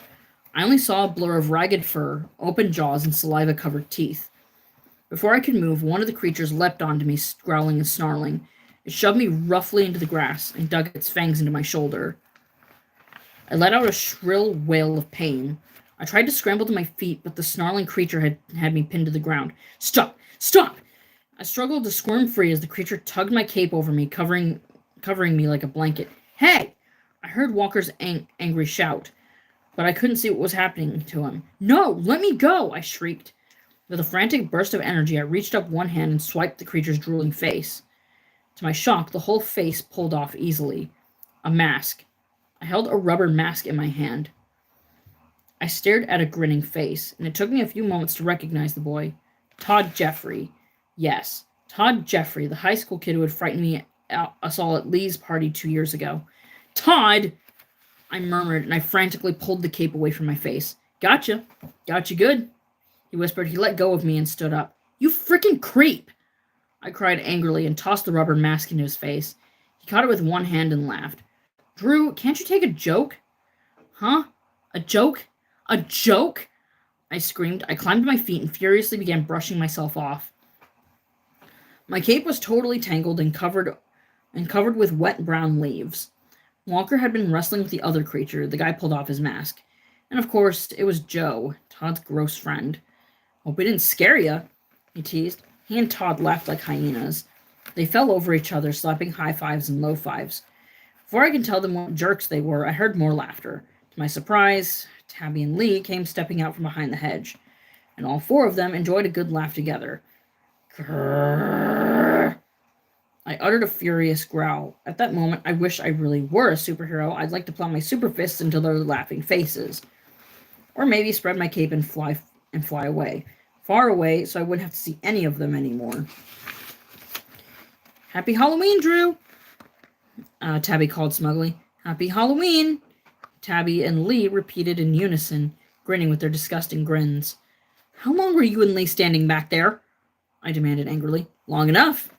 I only saw a blur of ragged fur, open jaws, and saliva-covered teeth. Before I could move, one of the creatures leapt onto me, growling and snarling. It shoved me roughly into the grass and dug its fangs into my shoulder. I let out a shrill wail of pain. I tried to scramble to my feet, but the snarling creature had me pinned to the ground. Stop! Stop! I struggled to squirm free as the creature tugged my cape over me, covering me like a blanket. Hey! I heard Walker's angry shout, but I couldn't see what was happening to him. No! Let me go! I shrieked. With a frantic burst of energy, I reached up one hand and swiped the creature's drooling face. To my shock, the whole face pulled off easily. A mask. I held a rubber mask in my hand. I stared at a grinning face, and it took me a few moments to recognize the boy. Todd Jeffrey. Yes, Todd Jeffrey, the high school kid who had frightened us all at Lee's party 2 years ago. Todd! I murmured, and I frantically pulled the cape away from my face. Gotcha. Gotcha good, he whispered. He let go of me and stood up. You frickin' creep! I cried angrily and tossed the rubber mask into his face. He caught it with one hand and laughed. Drew, can't you take a joke? Huh? A joke? A joke? I screamed. I climbed to my feet and furiously began brushing myself off. My cape was totally tangled and covered with wet brown leaves. Walker had been wrestling with the other creature. The guy pulled off his mask. And of course, it was Joe, Todd's gross friend. Hope we didn't scare you, he teased. He and Todd laughed like hyenas. They fell over each other, slapping high fives and low fives. Before I could tell them what jerks they were, I heard more laughter. To my surprise, Tabby and Lee came stepping out from behind the hedge, and all four of them enjoyed a good laugh together. Grrr. I uttered a furious growl. At that moment, I wish I really were a superhero. I'd like to plow my super fists into their laughing faces. Or maybe spread my cape and fly away. Far away, so I wouldn't have to see any of them anymore. Happy Halloween, Drew! Tabby called smugly. Happy Halloween! Tabby and Lee repeated in unison, grinning with their disgusting grins. How long were you and Lee standing back there? I demanded angrily. Long enough,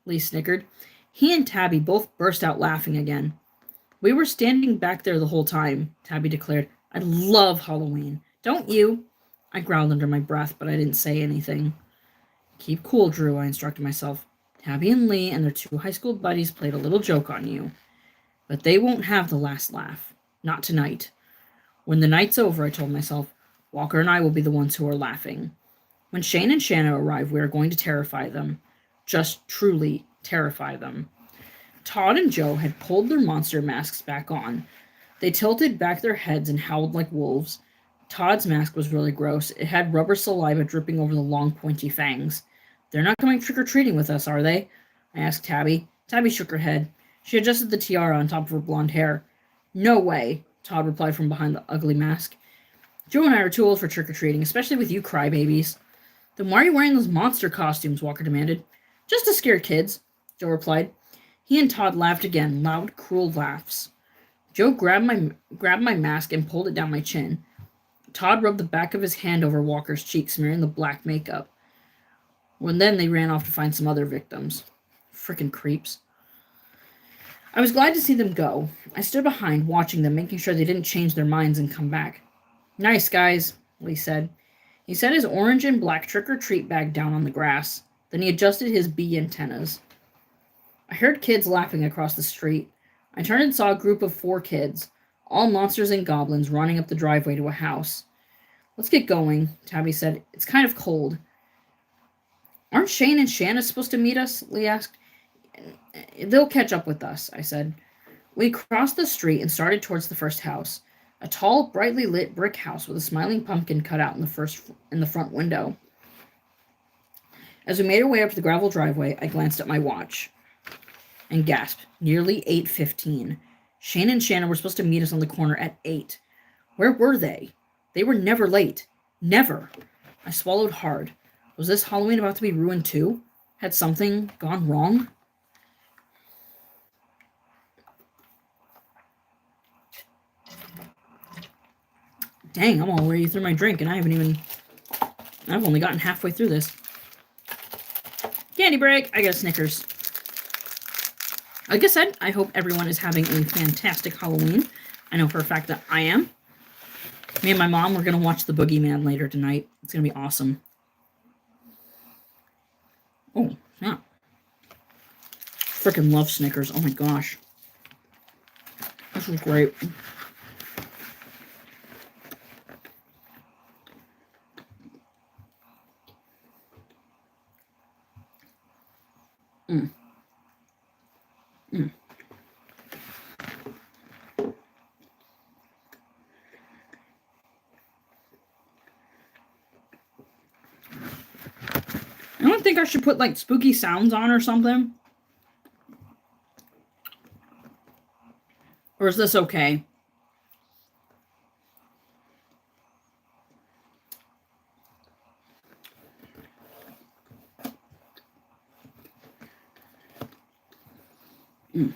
Lee snickered. He and Tabby both burst out laughing again. We were standing back there the whole time, Tabby declared. I love Halloween. Don't you? I growled under my breath, but I didn't say anything. Keep cool, Drew, I instructed myself. Tabby and Lee and their 2 high school buddies played a little joke on you. But they won't have the last laugh. Not tonight. When the night's over, I told myself, Walker and I will be the ones who are laughing. When Shane and Shanna arrive, we are going to terrify them. Just truly terrify them. Todd and Joe had pulled their monster masks back on. They tilted back their heads and howled like wolves. Todd's mask was really gross. It had rubber saliva dripping over the long, pointy fangs. They're not coming trick-or-treating with us, are they? I asked Tabby. Tabby shook her head. She adjusted the tiara on top of her blonde hair. No way, Todd replied from behind the ugly mask. Joe and I are too old for trick-or-treating, especially with you crybabies. Then why are you wearing those monster costumes? Walker demanded. Just to scare kids, Joe replied. He and Todd laughed again, loud, cruel laughs. Joe grabbed my mask and pulled it down my chin. Todd rubbed the back of his hand over Walker's cheek, smearing the black makeup. Then they ran off to find some other victims. Frickin' creeps. I was glad to see them go. I stood behind, watching them, making sure they didn't change their minds and come back. Nice, guys, Lee said. He set his orange and black trick-or-treat bag down on the grass. Then he adjusted his bee antennas. I heard kids laughing across the street. I turned and saw a group of 4 kids, all monsters and goblins, running up the driveway to a house. Let's get going, Tabby said. It's kind of cold. Aren't Shane and Shanna supposed to meet us? Lee asked. They'll catch up with us, I said. We crossed the street and started towards the first house, a tall, brightly lit brick house with a smiling pumpkin cut out in the front window. As we made our way up to the gravel driveway, I glanced at my watch and gasped. Nearly 8:15. Shane and Shanna were supposed to meet us on the corner at 8. Where were they? They were never late. Never. I swallowed hard. Was this Halloween about to be ruined too? Had something gone wrong? Dang, I'm already through my drink and I've only gotten halfway through this. Candy break! I got a Snickers. Like I said, I hope everyone is having a fantastic Halloween. I know for a fact that I am. Me and my mom, we're going to watch The Boogeyman later tonight. It's going to be awesome. Oh, yeah. Freaking love Snickers. Oh my gosh. This is great. Mm. Mm. I don't think I should put like spooky sounds on or something. Or is this okay? Mm.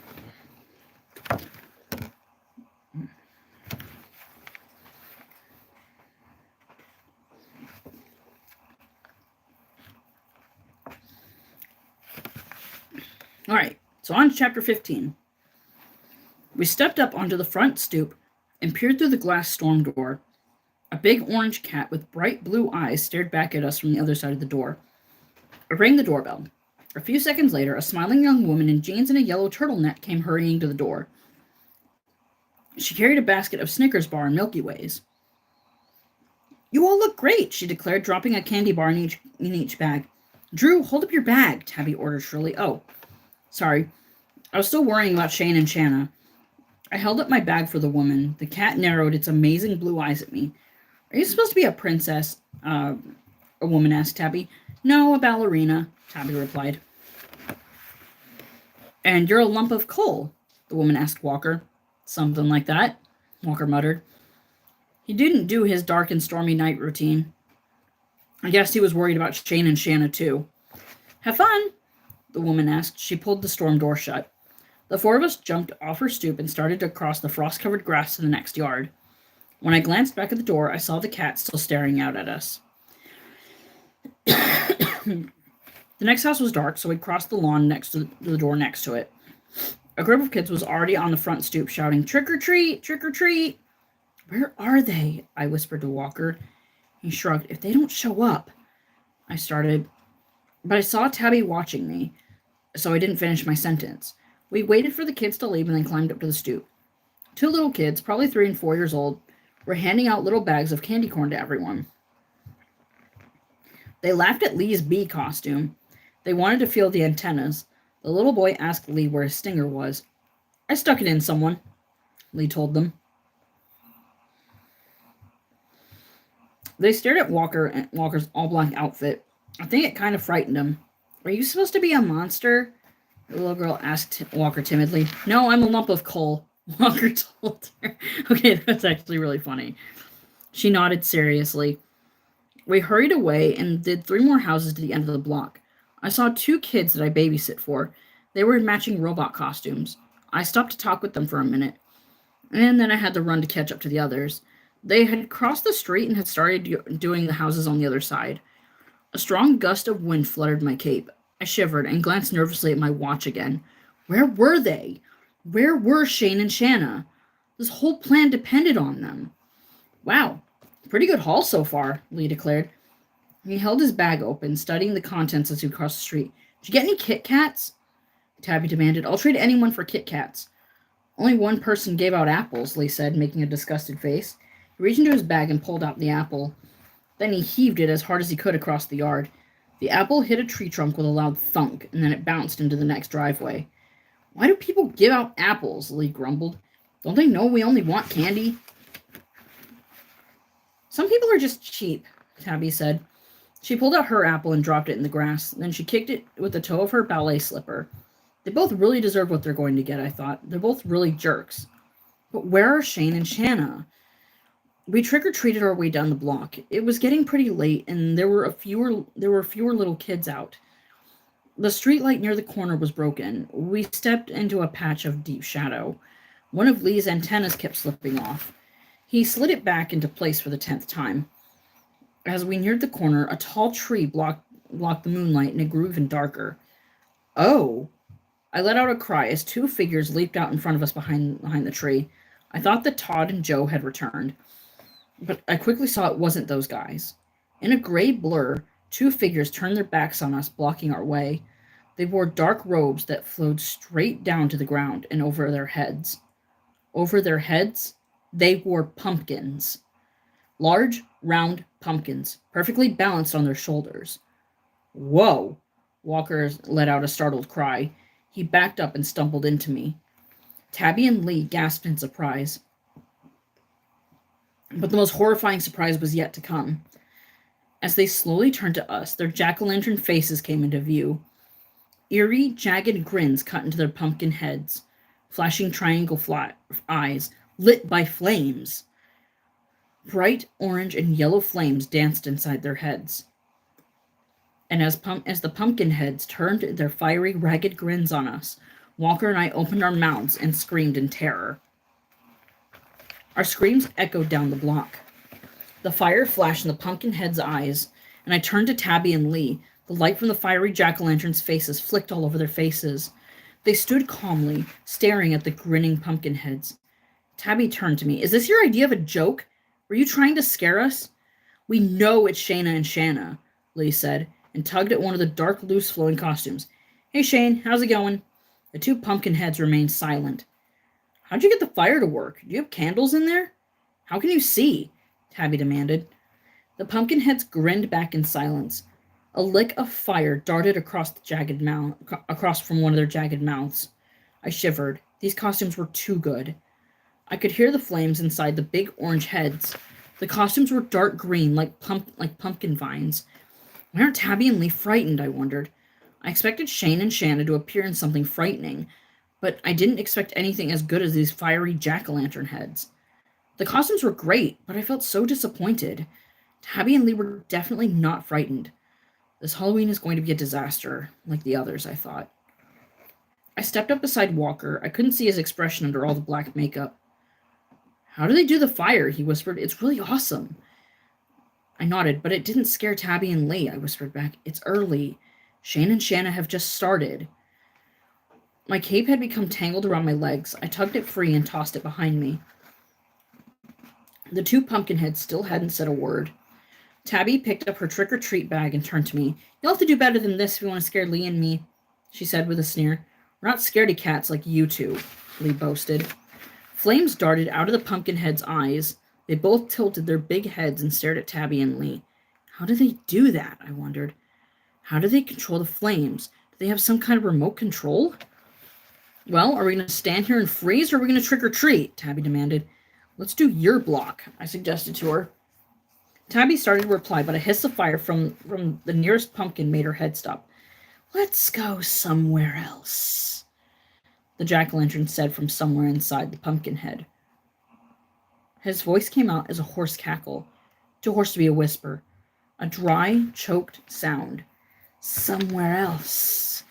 All right, so on to chapter 15. We stepped up onto the front stoop and peered through the glass storm door. A big orange cat with bright blue eyes stared back at us from the other side of the door. I rang the doorbell. A few seconds later, a smiling young woman in jeans and a yellow turtleneck came hurrying to the door. She carried a basket of Snickers bar and Milky Ways. You all look great, she declared, dropping a candy bar in each bag. Drew, hold up your bag, Tabby ordered shrilly. Oh, sorry. I was still worrying about Shane and Shanna. I held up my bag for the woman. The cat narrowed its amazing blue eyes at me. Are you supposed to be a princess? A woman asked Tabby. No, a ballerina, Tabby replied. And you're a lump of coal, the woman asked Walker. Something like that, Walker muttered. He didn't do his dark and stormy night routine. I guess he was worried about Shane and Shanna, too. Have fun, the woman asked. She pulled the storm door shut. The 4 of us jumped off her stoop and started to cross the frost-covered grass to the next yard. When I glanced back at the door, I saw the cat still staring out at us. The next house was dark, so we crossed the lawn next to the door next to it. A group of kids was already on the front stoop shouting, "Trick or treat! Trick or treat!" Where are they? I whispered to Walker. He shrugged. If they don't show up, I started, but I saw Tabby watching me, so I didn't finish my sentence. We waited for the kids to leave and then climbed up to the stoop. Two little kids, probably 3 and 4 years old, were handing out little bags of candy corn to everyone. They laughed at Lee's bee costume. They wanted to feel the antennas. The little boy asked Lee where his stinger was. I stuck it in someone, Lee told them. They stared at Walker and Walker's all-black outfit. I think it kind of frightened him. Are you supposed to be a monster? The little girl asked Walker timidly. No, I'm a lump of coal, Walker told her. Okay, that's actually really funny. She nodded seriously. We hurried away and did 3 more houses to the end of the block. I saw 2 kids that I babysit for. They were in matching robot costumes. I stopped to talk with them for a minute, and then I had to run to catch up to the others. They had crossed the street and had started doing the houses on the other side. A strong gust of wind fluttered my cape. I shivered and glanced nervously at my watch again. Where were they? Where were Shane and Shanna? This whole plan depended on them. Wow, pretty good haul so far, Lee declared. He held his bag open, studying the contents as he crossed the street. Did you get any Kit Kats? Tabby demanded. I'll trade anyone for Kit Kats. Only one person gave out apples, Lee said, making a disgusted face. He reached into his bag and pulled out the apple. Then he heaved it as hard as he could across the yard. The apple hit a tree trunk with a loud thunk, and then it bounced into the next driveway. Why do people give out apples? Lee grumbled. Don't they know we only want candy? Some people are just cheap, Tabby said. She pulled out her apple and dropped it in the grass. Then she kicked it with the toe of her ballet slipper. They both really deserve what they're going to get, I thought. They're both really jerks. But where are Shane and Shanna? We trick-or-treated our way down the block. It was getting pretty late, and there were fewer little kids out. The streetlight near the corner was broken. We stepped into a patch of deep shadow. One of Lee's antennas kept slipping off. He slid it back into place for the 10th time. As we neared the corner, a tall tree blocked the moonlight, and it grew even darker. Oh! I let out a cry as 2 figures leaped out in front of us behind the tree. I thought that Todd and Joe had returned, but I quickly saw it wasn't those guys. In a gray blur, 2 figures turned their backs on us, blocking our way. They wore dark robes that flowed straight down to the ground and over their heads. Over their heads, they wore pumpkins. Large, round pumpkins, perfectly balanced on their shoulders. Whoa! Walker let out a startled cry. He backed up and stumbled into me. Tabby and Lee gasped in surprise. But the most horrifying surprise was yet to come. As they slowly turned to us, their jack-o'-lantern faces came into view. Eerie, jagged grins cut into their pumpkin heads, flashing triangle eyes, lit by flames. Bright orange and yellow flames danced inside their heads. And as the pumpkin heads turned their fiery, ragged grins on us, Walker and I opened our mouths and screamed in terror. Our screams echoed down the block. The fire flashed in the pumpkin heads' eyes, and I turned to Tabby and Lee. The light from the fiery jack-o'-lanterns' faces flicked all over their faces. They stood calmly, staring at the grinning pumpkin heads. Tabby turned to me. Is this your idea of a joke? Were you trying to scare us? We know it's Shayna and Shanna, Lee said, and tugged at one of the dark, loose, flowing costumes. Hey, Shane, how's it going? The 2 pumpkin heads remained silent. How'd you get the fire to work? Do you have candles in there? How can you see? Tabby demanded. The pumpkin heads grinned back in silence. A lick of fire darted across from one of their jagged mouths. I shivered. These costumes were too good. I could hear the flames inside the big orange heads. The costumes were dark green, like pumpkin vines. Why aren't Tabby and Lee frightened, I wondered. I expected Shane and Shanna to appear in something frightening, but I didn't expect anything as good as these fiery jack-o'-lantern heads. The costumes were great, but I felt so disappointed. Tabby and Lee were definitely not frightened. This Halloween is going to be a disaster, like the others, I thought. I stepped up beside Walker. I couldn't see his expression under all the black makeup. How do they do the fire? He whispered. It's really awesome. I nodded, but it didn't scare Tabby and Lee, I whispered back. It's early. Shane and Shanna have just started. My cape had become tangled around my legs. I tugged it free and tossed it behind me. The 2 pumpkin heads still hadn't said a word. Tabby picked up her trick-or-treat bag and turned to me. You'll have to do better than this if you want to scare Lee and me, she said with a sneer. We're not scaredy cats like you two, Lee boasted. Flames darted out of the Pumpkinhead's eyes. They both tilted their big heads and stared at Tabby and Lee. How do they do that? I wondered. How do they control the flames? Do they have some kind of remote control? Well, are we going to stand here and freeze, or are we going to trick or treat? Tabby demanded. Let's do your block, I suggested to her. Tabby started to reply, but a hiss of fire from the nearest pumpkin made her head stop. Let's go somewhere else, the jack-o'-lantern said from somewhere inside the pumpkin head. His voice came out as a hoarse cackle, too hoarse to be a whisper, a dry, choked sound. Somewhere else,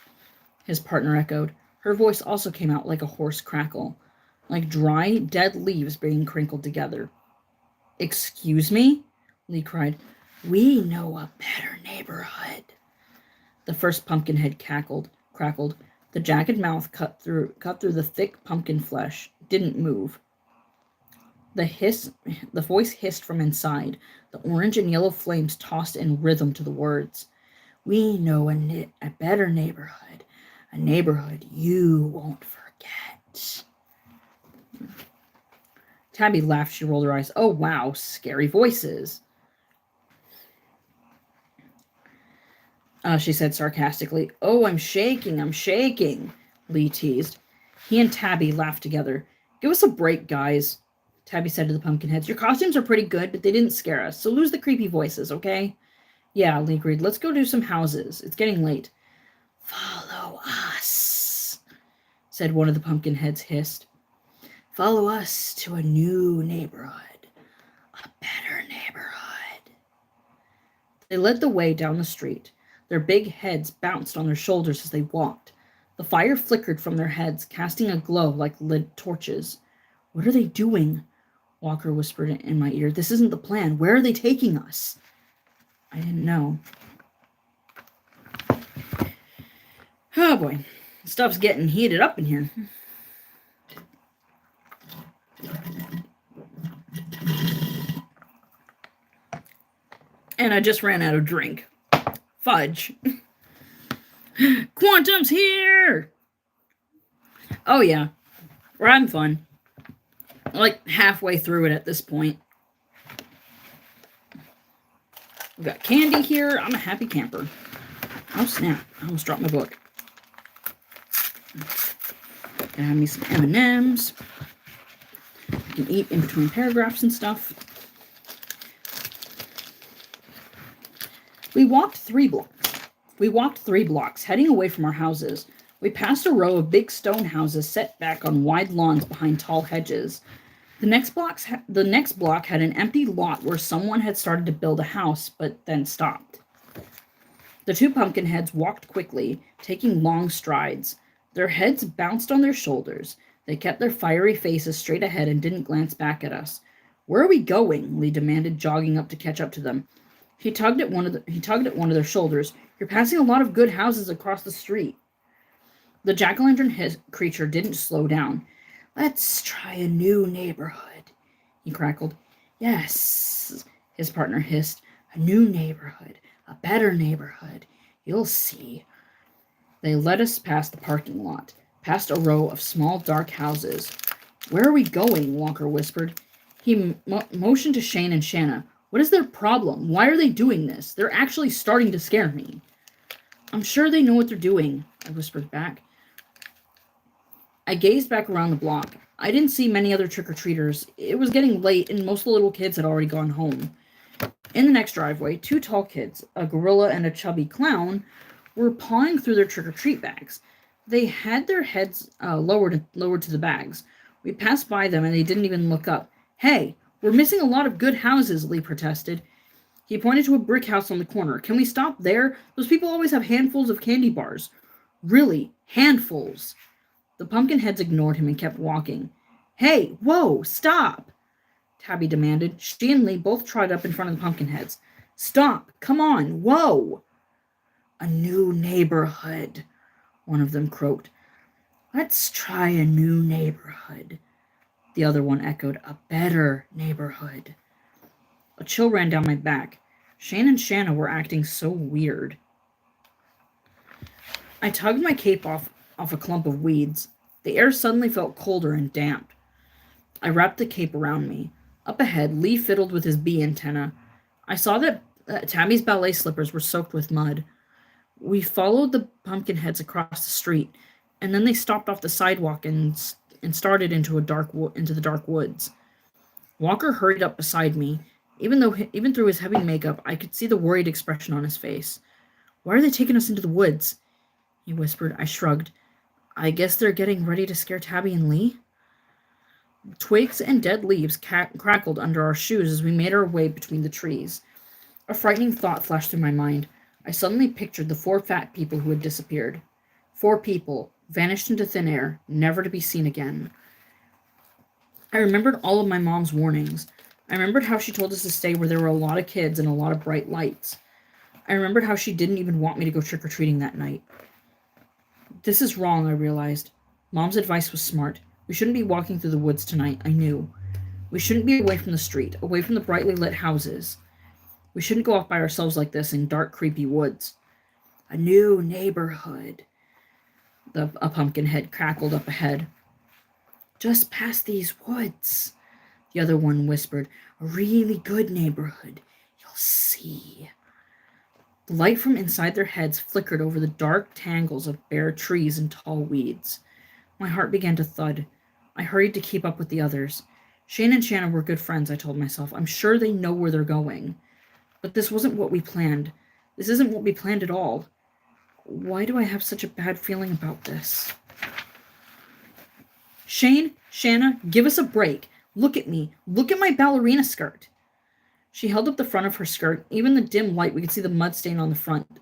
his partner echoed. Her voice also came out like a hoarse crackle, like dry, dead leaves being crinkled together. Excuse me? Lee cried. We know a better neighborhood. The first Pumpkinhead crackled. The jagged mouth cut through the thick pumpkin flesh, didn't move. The voice hissed from inside. The orange and yellow flames tossed in rhythm to the words. We know a better neighborhood, a neighborhood you won't forget. Tabby laughed. She rolled her eyes. Oh, wow, scary voices. She said sarcastically. Oh, I'm shaking, Lee teased. He and Tabby laughed together. Give us a break, guys, Tabby said to the Pumpkinheads. Your costumes are pretty good, but they didn't scare us, so lose the creepy voices, okay? Yeah, Lee agreed. Let's go do some houses. It's getting late. Follow us, said one of the Pumpkinheads hissed. Follow us to a new neighborhood, a better neighborhood. They led the way down the street. Their big heads bounced on their shoulders as they walked. The fire flickered from their heads, casting a glow like lit torches. What are they doing? Walker whispered in my ear. This isn't the plan. Where are they taking us? I didn't know. Oh boy, stuff's getting heated up in here. And I just ran out of drink. Fudge. Quantum's here! Oh yeah, we're having fun. Like halfway through it at this point. We've got candy here. I'm a happy camper. Oh snap, I almost dropped my book. Gonna have me some M&Ms. I can eat in between paragraphs and stuff. We walked 3 blocks, heading away from our houses. We passed a row of big stone houses set back on wide lawns behind tall hedges. The next block had an empty lot where someone had started to build a house, but then stopped. The 2 Pumpkinheads walked quickly, taking long strides. Their heads bounced on their shoulders. They kept their fiery faces straight ahead and didn't glance back at us. Where are we going? Lee demanded, jogging up to catch up to them. He tugged at one of their shoulders. You're passing a lot of good houses across the street. The jack-o'-lantern creature didn't slow down. Let's try a new neighborhood, he crackled. Yes, his partner hissed. A new neighborhood, a better neighborhood. You'll see. They led us past the parking lot, past a row of small, dark houses. Where are we going? Walker whispered. He motioned to Shane and Shanna. What is their problem? Why are they doing this? They're actually starting to scare me. I'm sure they know what they're doing, I whispered back. I gazed back around the block. I didn't see many other trick-or-treaters. It was getting late, and most of the little kids had already gone home. In the next driveway, 2 tall kids, a gorilla and a chubby clown, were pawing through their trick-or-treat bags. They had their heads lowered to the bags. We passed by them, and they didn't even look up. Hey, we're missing a lot of good houses, Lee protested. He pointed to a brick house on the corner. Can we stop there? Those people always have handfuls of candy bars. Really, handfuls. The Pumpkinheads ignored him and kept walking. Hey, whoa, stop, Tabby demanded. She and Lee both trotted up in front of the Pumpkinheads. Stop, come on, whoa. A new neighborhood, one of them croaked. Let's try a new neighborhood. The other one echoed, a better neighborhood. A chill ran down my back. Shane and Shanna were acting so weird. I tugged my cape off a clump of weeds. The air suddenly felt colder and damp. I wrapped the cape around me. Up ahead, Lee fiddled with his bee antenna. I saw that Tabby's ballet slippers were soaked with mud. We followed the pumpkin heads across the street, and then they stopped off the sidewalk and started into the dark woods. Walker hurried up beside me. Even through his heavy makeup, I could see the worried expression on his face. "Why are they taking us into the woods?" he whispered. I shrugged. "I guess they're getting ready to scare Tabby and Lee." Twigs and dead leaves crackled under our shoes as we made our way between the trees. A frightening thought flashed through my mind. I suddenly pictured the four fat people who had disappeared. 4 people, vanished into thin air, never to be seen again. I remembered all of my mom's warnings. I remembered how she told us to stay where there were a lot of kids and a lot of bright lights. I remembered how she didn't even want me to go trick-or-treating that night. This is wrong, I realized. Mom's advice was smart. We shouldn't be walking through the woods tonight, I knew. We shouldn't be away from the street, away from the brightly lit houses. We shouldn't go off by ourselves like this in dark, creepy woods. A new neighborhood. A pumpkin head crackled up ahead. "Just past these woods," the other one whispered. "A really good neighborhood. You'll see." The light from inside their heads flickered over the dark tangles of bare trees and tall weeds. My heart began to thud. I hurried to keep up with the others. Shane and Shanna were good friends, I told myself. I'm sure they know where they're going. But this wasn't what we planned. This isn't what we planned at all. Why do I have such a bad feeling about this? "Shane, Shanna, give us a break. Look at me. Look at my ballerina skirt." She held up the front of her skirt. Even in the dim light, we could see the mud stain on the front.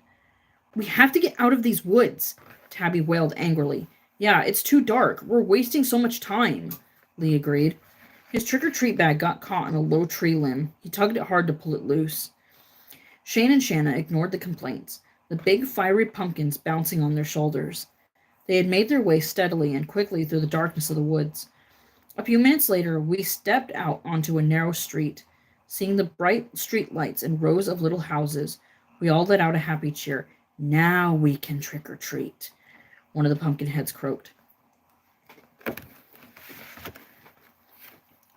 "We have to get out of these woods," Tabby wailed angrily. "Yeah, it's too dark. We're wasting so much time," Lee agreed. His trick-or-treat bag got caught in a low tree limb. He tugged it hard to pull it loose. Shane and Shanna ignored the complaints, the big fiery pumpkins bouncing on their shoulders. They had made their way steadily and quickly through the darkness of the woods. A few minutes later, we stepped out onto a narrow street. Seeing the bright street lights and rows of little houses, we all let out a happy cheer. "Now we can trick-or-treat," one of the pumpkin heads croaked.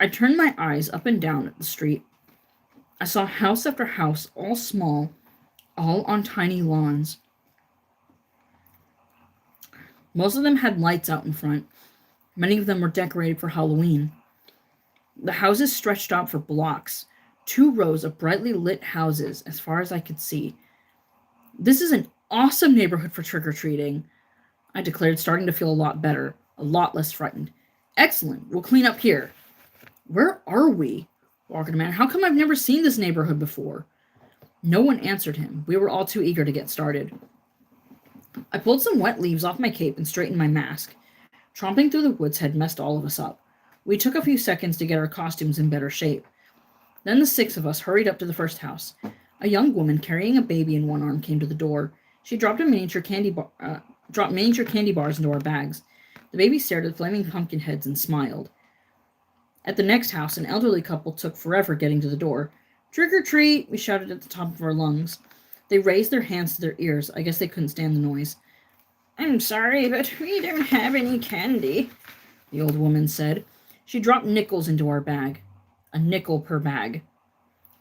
I turned my eyes up and down at the street. I saw house after house, all small, all on tiny lawns. Most of them had lights out in front. Many of them were decorated for Halloween. The houses stretched out for blocks, 2 rows of brightly lit houses as far as I could see. "This is an awesome neighborhood for trick-or-treating," I declared, starting to feel a lot better, a lot less frightened. "Excellent, we'll clean up here." "Where are we?" Walker demanded. "How come I've never seen this neighborhood before?" No one answered him. We were all too eager to get started. I pulled some wet leaves off my cape and straightened my mask. Tromping through the woods had messed all of us up. We took a few seconds to get our costumes in better shape. Then the 6 of us hurried up to the first house. A young woman carrying a baby in one arm came to the door. She dropped miniature candy bars into our bags. The baby stared at the flaming pumpkin heads and smiled. At the next house, an elderly couple took forever getting to the door. "Trick or treat!" we shouted at the top of our lungs. They raised their hands to their ears. I guess they couldn't stand the noise. "I'm sorry, but we don't have any candy," the old woman said. She dropped nickels into our bag. A nickel per bag.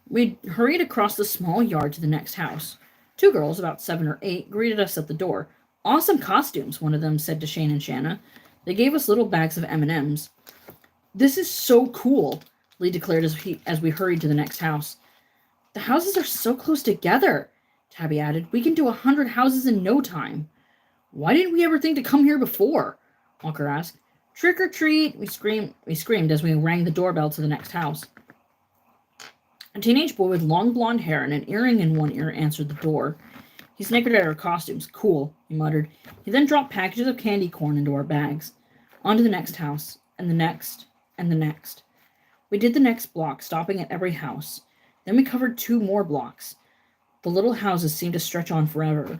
We hurried across the small yard to the next house. 2 girls, about 7 or 8, greeted us at the door. "Awesome costumes," one of them said to Shane and Shanna. They gave us little bags of M&Ms. "This is so cool," Lee declared as we hurried to the next house. "The houses are so close together," Tabby added. "We can do 100 houses in no time." "Why didn't we ever think to come here before?" Walker asked. "Trick or treat!" we screamed as we rang the doorbell to the next house. A teenage boy with long blonde hair and an earring in one ear answered the door. He snickered at our costumes. "Cool," he muttered. He then dropped packages of candy corn into our bags. On to the next house, and the next, and the next. We did the next block, stopping at every house. Then we covered 2 more blocks. The little houses seemed to stretch on forever.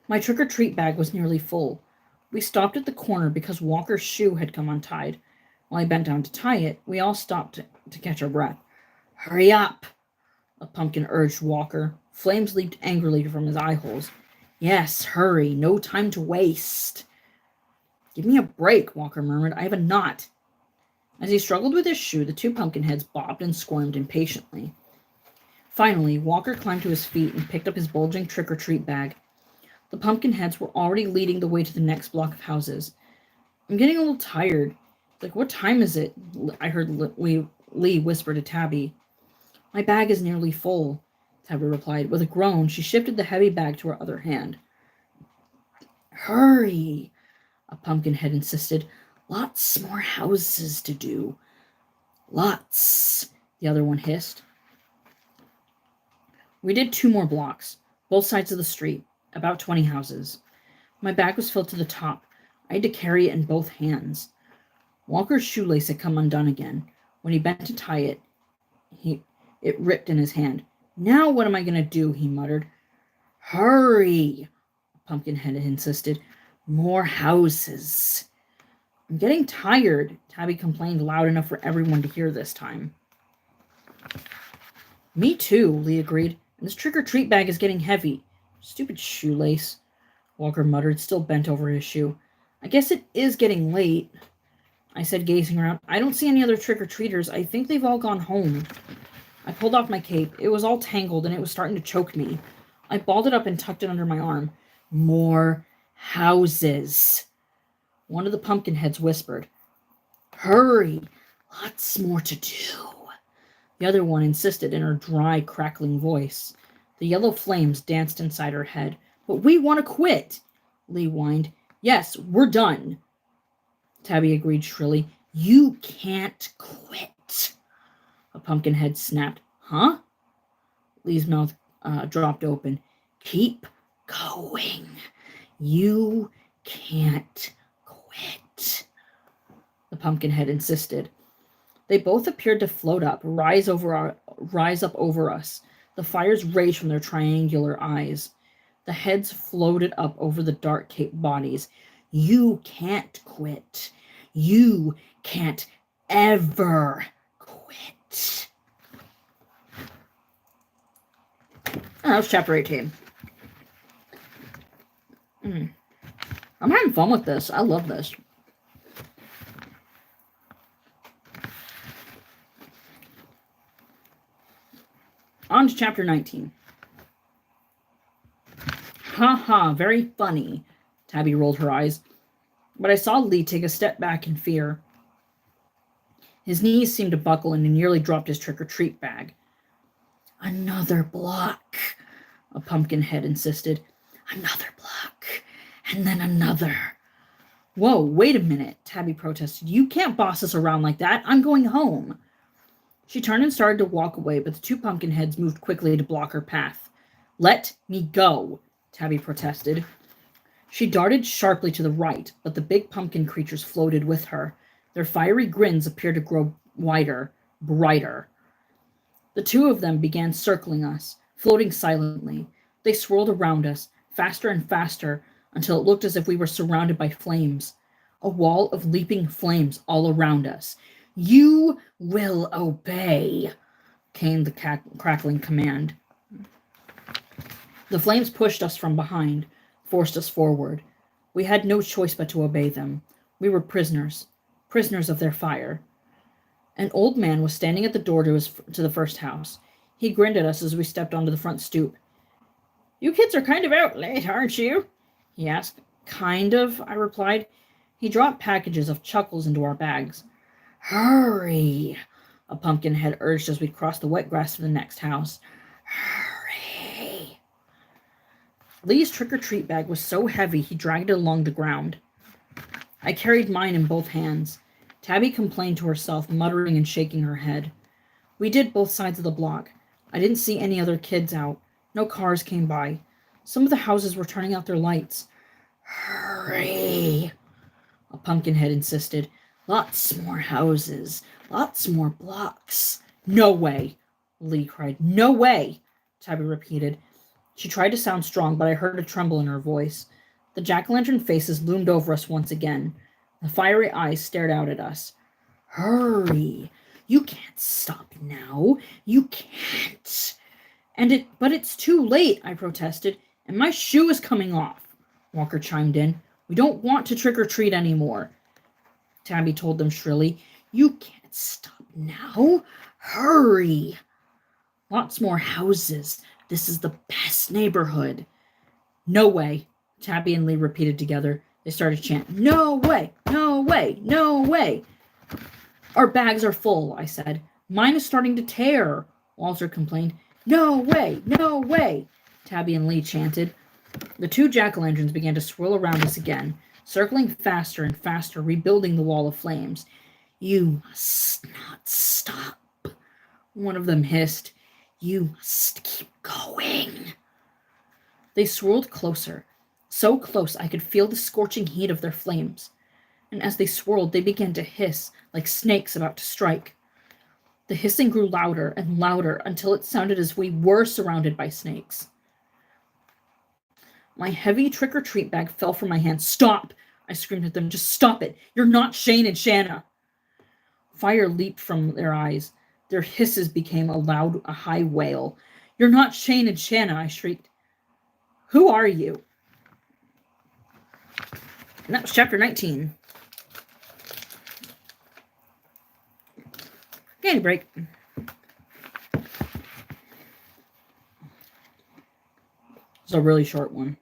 My trick-or-treat bag was nearly full. We stopped at the corner because Walker's shoe had come untied. While I bent down to tie it, we all stopped to catch our breath. "Hurry up!" a pumpkin urged Walker. Flames leaped angrily from his eye holes. Yes, hurry, no time to waste. Give me a break, Walker murmured. I have a knot. As he struggled with his shoe, the two pumpkin heads bobbed and squirmed impatiently. Finally, Walker climbed to his feet and picked up his bulging trick-or-treat bag. The pumpkin heads were already leading the way to the next block of houses. I'm getting a little tired. Like, what time is it? I heard Lee whisper to Tabby. My bag is nearly full, Tabby replied. With a groan, she shifted the heavy bag to her other hand. Hurry, a pumpkin head insisted. Lots more houses to do. Lots, the other one hissed. We did 2 more blocks, both sides of the street, about 20 houses. My bag was filled to the top. I had to carry it in both hands. Walker's shoelace had come undone again. When he bent to tie it, it ripped in his hand. Now what am I going to do? He muttered. Hurry, Pumpkinhead insisted. More houses. I'm getting tired, Tabby complained loud enough for everyone to hear this time. Me too, Lee agreed. And this trick-or-treat bag is getting heavy. Stupid shoelace, Walker muttered, still bent over his shoe. I guess it is getting late, I said, gazing around. I don't see any other trick-or-treaters. I think they've all gone home. I pulled off my cape. It was all tangled, and it was starting to choke me. I balled it up and tucked it under my arm. More houses, one of the pumpkin heads whispered. Hurry, lots more to do, the other one insisted in her dry, crackling voice. The yellow flames danced inside her head. But we want to quit, Lee whined. Yes, we're done, Tabby agreed shrilly. You can't quit, a pumpkin head snapped. Huh? Lee's mouth dropped open. Keep going. You can't quit, the pumpkin head insisted. They both appeared to float up, rise up over us. The fires raged from their triangular eyes. The heads floated up over the dark-caped bodies. You can't quit. You can't ever quit. Oh, that was chapter 18. I'm having fun with this. I love this. On to chapter 19. Ha ha, very funny, Tabby rolled her eyes. But I saw Lee take a step back in fear. His knees seemed to buckle and he nearly dropped his trick-or-treat bag. Another block, a pumpkin head insisted. Another block, and then another. Whoa, wait a minute, Tabby protested. You can't boss us around like that. I'm going home. She turned and started to walk away, but the two pumpkin heads moved quickly to block her path. Let me go, Tabby protested. She darted sharply to the right, but the big pumpkin creatures floated with her. Their fiery grins appeared to grow wider, brighter. The two of them began circling us, floating silently. They swirled around us, faster and faster, until it looked as if we were surrounded by flames. A wall of leaping flames all around us. You will obey, came the crackling command. The flames pushed us from behind, forced us forward. We had no choice but to obey them. We were prisoners of their fire. An old man was standing at the door to the first house. He grinned at us as we stepped onto the front stoop. You kids are kind of out late, aren't you? He asked. Kind of, I replied. He dropped packages of chuckles into our bags. Hurry, a pumpkin head urged as we crossed the wet grass to the next house. Hurry. Lee's trick-or-treat bag was so heavy he dragged it along the ground. I carried mine in both hands. Tabby complained to herself, muttering and shaking her head. We did both sides of the block. I didn't see any other kids out. No cars came by. Some of the houses were turning out their lights. Hurry, a pumpkin head insisted. Lots more houses. Lots more blocks. No way, Lee cried. No way, Tabby repeated. She tried to sound strong, but I heard a tremble in her voice. The jack-o'-lantern faces loomed over us once again. The fiery eyes stared out at us. Hurry! You can't stop now. You can't. But it's too late, I protested, and my shoe is coming off. Walker chimed in. We don't want to trick or treat anymore. Tabby told them shrilly. You can't stop now. Hurry. Lots more houses. This is the best neighborhood. No way, Tabby and Lee repeated together. They started chanting, no way, no way, no way. Our bags are full, I said. Mine is starting to tear, Walter complained. No way, no way, Tabby and Lee chanted. The two jack-o'-lanterns began to swirl around us again, circling faster and faster, rebuilding the wall of flames. You must not stop, one of them hissed. You must keep going. They swirled closer, so close I could feel the scorching heat of their flames. And as they swirled, they began to hiss like snakes about to strike. The hissing grew louder and louder until it sounded as if we were surrounded by snakes. My heavy trick-or-treat bag fell from my hand. Stop! I screamed at them. Just stop it! You're not Shane and Shanna! Fire leaped from their eyes. Their hisses became a high wail. You're not Shane and Shanna, I shrieked. Who are you? And that was chapter 19. Candy break. It's a really short one.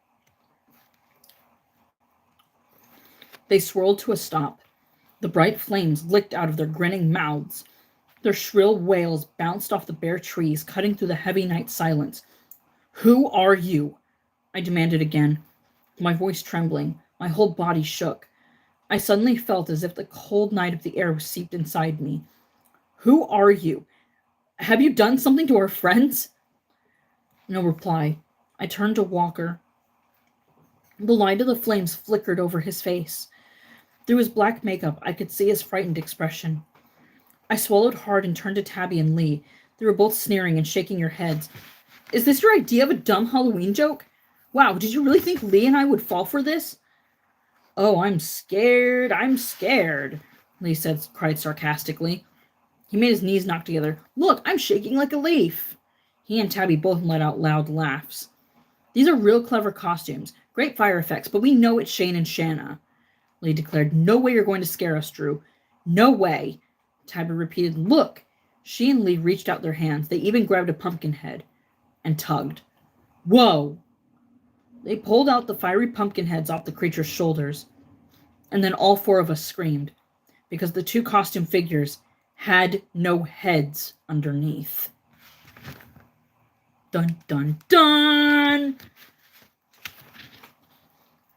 They swirled to a stop. The bright flames licked out of their grinning mouths. Their shrill wails bounced off the bare trees, cutting through the heavy night silence. Who are you? I demanded again, my voice trembling. My whole body shook. I suddenly felt as if the cold night of the air was seeped inside me. Who are you? Have you done something to our friends? No reply. I turned to Walker. The light of the flames flickered over his face. Through his black makeup, I could see his frightened expression. I swallowed hard and turned to Tabby and Lee. They were both sneering and shaking their heads. Is this your idea of a dumb Halloween joke? Wow, did you really think Lee and I would fall for this? Oh, I'm scared, Lee cried sarcastically. He made his knees knock together. Look, I'm shaking like a leaf. He and Tabby both let out loud laughs. These are real clever costumes, great fire effects, but we know it's Shane and Shanna, Lee declared. No way you're going to scare us, Drew. No way, Tabby repeated. Look. She and Lee reached out their hands. They even grabbed a pumpkin head and tugged. Whoa! They pulled out the fiery pumpkin heads off the creature's shoulders, and then all four of us screamed, because the two costume figures had no heads underneath. Dun, dun, dun!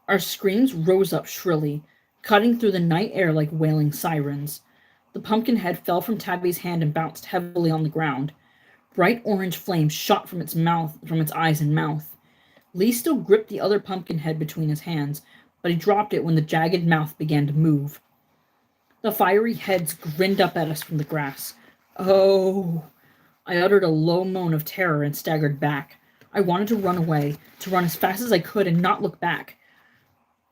Our screams rose up shrilly, cutting through the night air like wailing sirens. The pumpkin head fell from Tabby's hand and bounced heavily on the ground. Bright orange flames shot from its eyes and mouth. Lee still gripped the other pumpkin head between his hands, but he dropped it when the jagged mouth began to move. The fiery heads grinned up at us from the grass. Oh! I uttered a low moan of terror and staggered back. I wanted to run away, to run as fast as I could and not look back.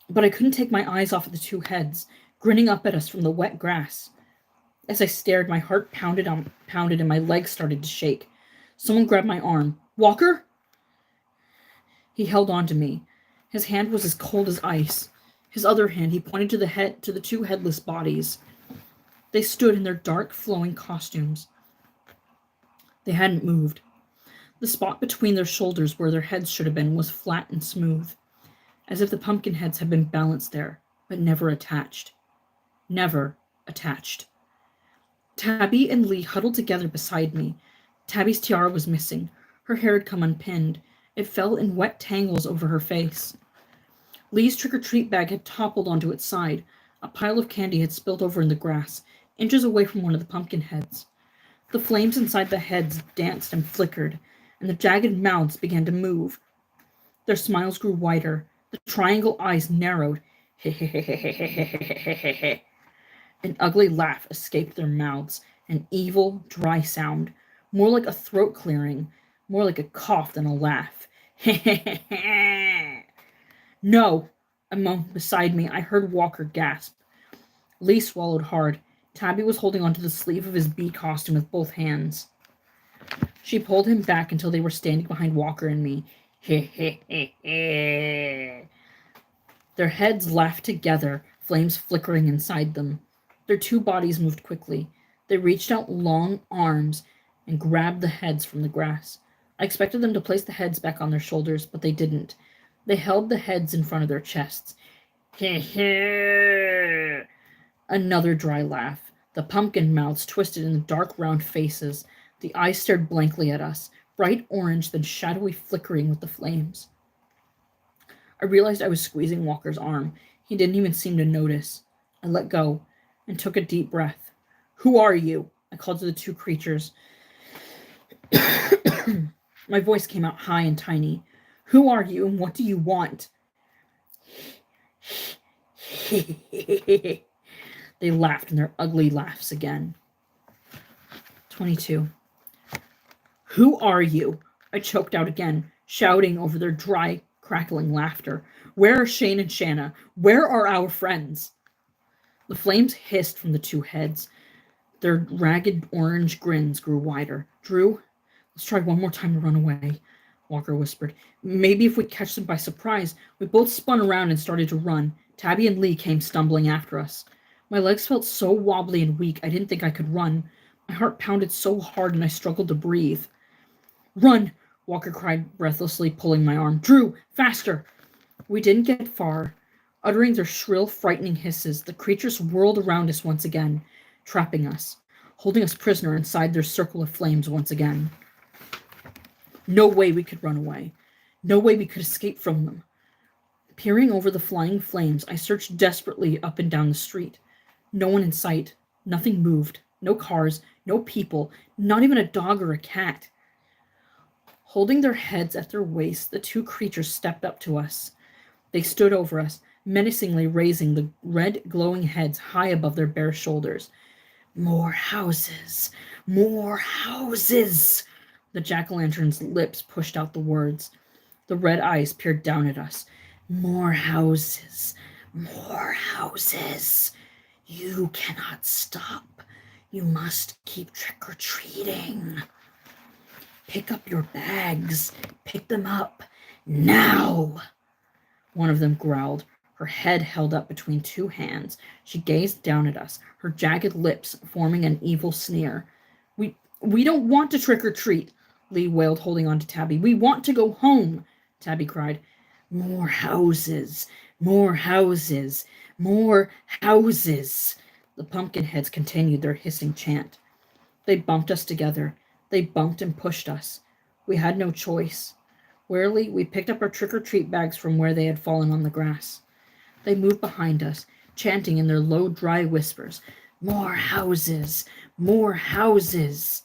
But I couldn't take my eyes off of the two heads, grinning up at us from the wet grass. As I stared, my heart pounded and my legs started to shake. Someone grabbed my arm. Walker? He held on to me. His hand was as cold as ice. His other hand, he pointed to the two headless bodies. They stood in their dark, flowing costumes. They hadn't moved. The spot between their shoulders where their heads should have been was flat and smooth, as if the pumpkin heads had been balanced there, but never attached. Never attached. Tabby and Lee huddled together beside me. Tabby's tiara was missing. Her hair had come unpinned. It fell in wet tangles over her face. Lee's trick-or-treat bag had toppled onto its side. A pile of candy had spilled over in the grass, inches away from one of the pumpkin heads. The flames inside the heads danced and flickered, and the jagged mouths began to move. Their smiles grew wider. The triangle eyes narrowed. An ugly laugh escaped their mouths, an evil, dry sound, more like a throat clearing, more like a cough than a laugh. No, a moan beside me. I heard Walker gasp. Lee swallowed hard. Tabby was holding onto the sleeve of his bee costume with both hands. She pulled him back until they were standing behind Walker and me. He he he he. Their heads laughed together, flames flickering inside them. Their two bodies moved quickly. They reached out long arms and grabbed the heads from the grass. I expected them to place the heads back on their shoulders, but they didn't. They held the heads in front of their chests. He he. Another dry laugh. The pumpkin mouths twisted in dark, round faces. The eyes stared blankly at us, bright orange, then shadowy flickering with the flames. I realized I was squeezing Walker's arm. He didn't even seem to notice. I let go and took a deep breath. Who are you? I called to the two creatures. My voice came out high and tiny. Who are you and what do you want? They laughed in their ugly laughs again. 22. Who are you? I choked out again, shouting over their dry, crackling laughter. Where are Shane and Shanna? Where are our friends? The flames hissed from the two heads. Their ragged orange grins grew wider. Drew, let's try one more time to run away, Walker whispered. Maybe if we catch them by surprise. We both spun around and started to run. Tabby and Lee came stumbling after us. My legs felt so wobbly and weak I didn't think I could run. My heart pounded so hard and I struggled to breathe. Run! Walker cried breathlessly, pulling my arm. Drew, faster! We didn't get far. Uttering their shrill, frightening hisses, the creatures whirled around us once again, trapping us, holding us prisoner inside their circle of flames once again. No way we could run away. No way we could escape from them. Peering over the flying flames, I searched desperately up and down the street. No one in sight. Nothing moved. No cars. No people. Not even a dog or a cat. Holding their heads at their waists, the two creatures stepped up to us. They stood over us, menacingly raising the red, glowing heads high above their bare shoulders. More houses. More houses. The jack-o'-lantern's lips pushed out the words. The red eyes peered down at us. More houses. More houses. You cannot stop. You must keep trick-or-treating. Pick up your bags. Pick them up. Now! One of them growled, her head held up between two hands. She gazed down at us, her jagged lips forming an evil sneer. We don't want to trick-or-treat, Lee wailed, holding on to Tabby. We want to go home, Tabby cried. More houses. More houses. More houses. The pumpkin heads continued their hissing chant. They bumped us together. They bumped and pushed us. We had no choice. Warily, we picked up our trick-or-treat bags from where they had fallen on the grass. They moved behind us, chanting in their low, dry whispers, More houses! More houses!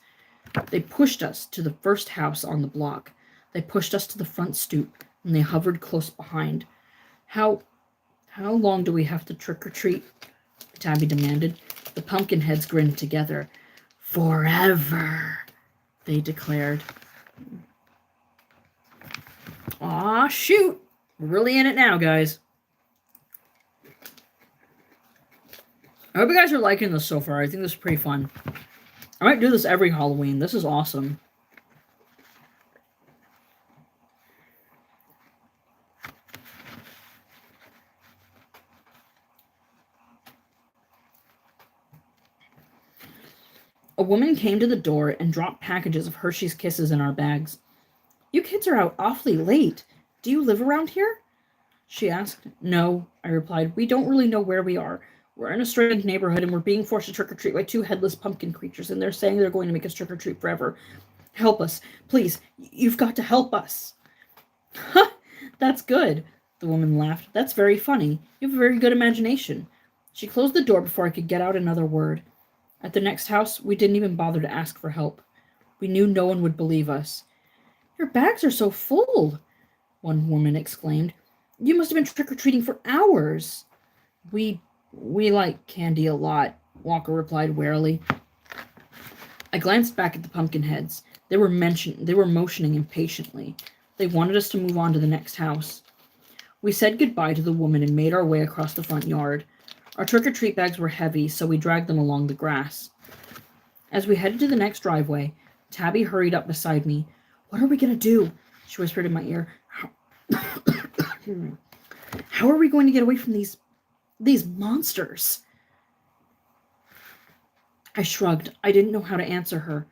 They pushed us to the first house on the block. They pushed us to the front stoop, and they hovered close behind. How long do we have to trick-or-treat? Tabby demanded. The pumpkin heads grinned together. Forever, they declared. Aw, shoot! We're really in it now, guys. I hope you guys are liking this so far. I think this is pretty fun. I might do this every Halloween. This is awesome. A woman came to the door and dropped packages of Hershey's Kisses in our bags. You kids are out awfully late. Do you live around here? She asked. No, I replied. We don't really know where we are. We're in a strange neighborhood and we're being forced to trick-or-treat by two headless pumpkin creatures, and they're saying they're going to make us trick-or-treat forever. Help us. Please, you've got to help us. Ha! That's good, the woman laughed. That's very funny. You have a very good imagination. She closed the door before I could get out another word. At the next house, we didn't even bother to ask for help. We knew no one would believe us. Your bags are so full, one woman exclaimed. You must have been trick-or-treating for hours. We like candy a lot, Walker replied warily. I glanced back at the pumpkin heads. They were motioning impatiently. They wanted us to move on to the next house. We said goodbye to the woman and made our way across the front yard. Our trick-or-treat bags were heavy, so we dragged them along the grass. As we headed to the next driveway, Tabby hurried up beside me. What are we going to do? She whispered in my ear. How are we going to get away from these monsters? I shrugged. I didn't know how to answer her.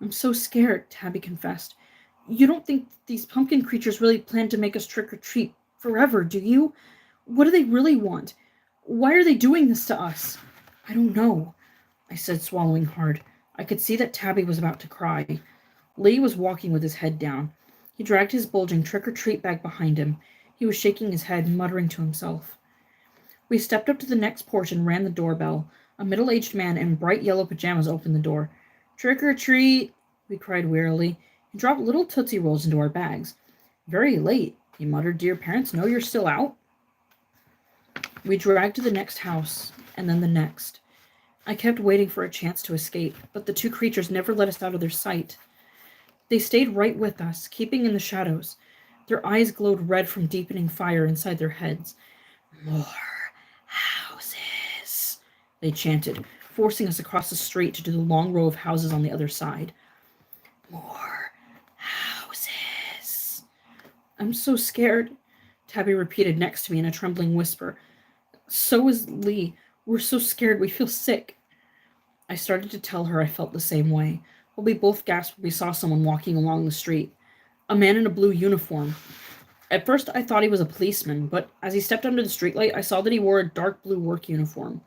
I'm so scared, Tabby confessed. You don't think these pumpkin creatures really plan to make us trick or treat forever, do you? What do they really want? Why are they doing this to us? I don't know, I said, swallowing hard. I could see that Tabby was about to cry. Lee was walking with his head down. He dragged his bulging trick-or-treat bag behind him. He was shaking his head, muttering to himself. We stepped up to the next porch and rang the doorbell. A middle-aged man in bright yellow pajamas opened the door. "Trick-or-treat," we cried wearily. He dropped little Tootsie Rolls into our bags. "Very late," he muttered. "Do your parents know you're still out?" We dragged to the next house, and then the next. I kept waiting for a chance to escape, but the two creatures never let us out of their sight. They stayed right with us, keeping in the shadows. Their eyes glowed red from deepening fire inside their heads. "More houses," they chanted, forcing us across the street to the long row of houses on the other side. "More houses." "I'm so scared," Tabby repeated next to me in a trembling whisper. "So is Lee. We're so scared we feel sick." I started to tell her I felt the same way, but we both gasped when we saw someone walking along the street. A man in a blue uniform. At first I thought he was a policeman, but as he stepped under the streetlight, I saw that he wore a dark blue work uniform.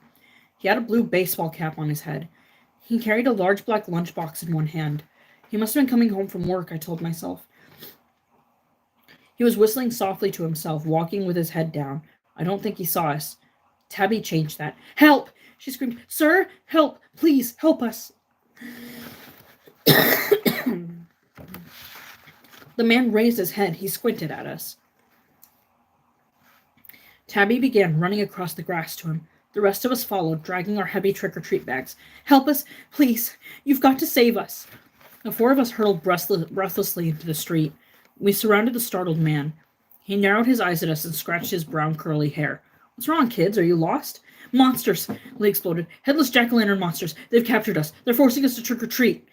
He had a blue baseball cap on his head. He carried a large black lunchbox in one hand. He must have been coming home from work, I told myself. He was whistling softly to himself, walking with his head down. I don't think he saw us. Tabby changed that. "Help!" she screamed. "Sir, help! Please, help us!" The man raised his head. He squinted at us. Tabby began running across the grass to him. The rest of us followed, dragging our heavy trick-or-treat bags. "Help us! Please! You've got to save us!" The four of us hurtled breathlessly into the street. We surrounded the startled man. He narrowed his eyes at us and scratched his brown curly hair. "What's wrong, kids? Are you lost?" "Monsters!" Lee exploded. "Headless jack-o'-lantern monsters! They've captured us! They're forcing us to trick-or-treat!"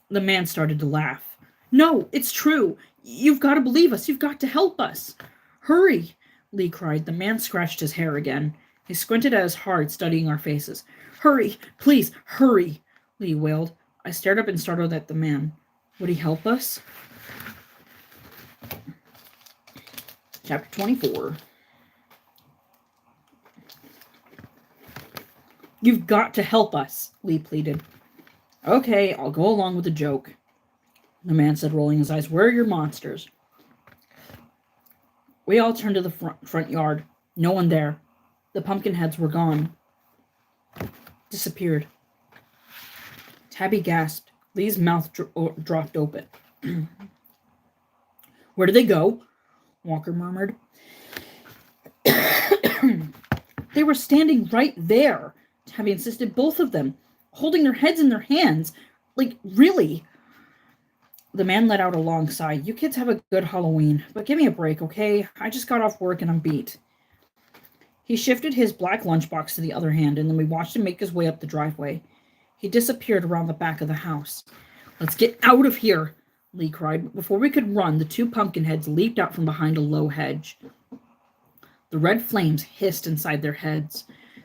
The man started to laugh. "No, it's true! You've got to believe us! You've got to help us!" "Hurry!" Lee cried. The man scratched his hair again. He squinted at us hard, studying our faces. "Hurry! Please, hurry!" Lee wailed. I stared up and startled at the man. Would he help us? Chapter 24. "You've got to help us," Lee pleaded. "Okay, I'll go along with the joke," the man said, rolling his eyes. "Where are your monsters?" We all turned to the front yard. No one there. The pumpkin heads were gone. Disappeared. Tabby gasped. Lee's mouth dropped open. "Where did they go?" Walker murmured. "They were standing right there," Tabby insisted. "Both of them, holding their heads in their hands. Like, really." The man let out a long sigh. "You kids have a good Halloween, but give me a break, okay? I just got off work and I'm beat." He shifted his black lunchbox to the other hand, and then we watched him make his way up the driveway. He disappeared around the back of the house. "Let's get out of here," Lee cried. Before we could run, the two pumpkin heads leaped out from behind a low hedge. The red flames hissed inside their heads.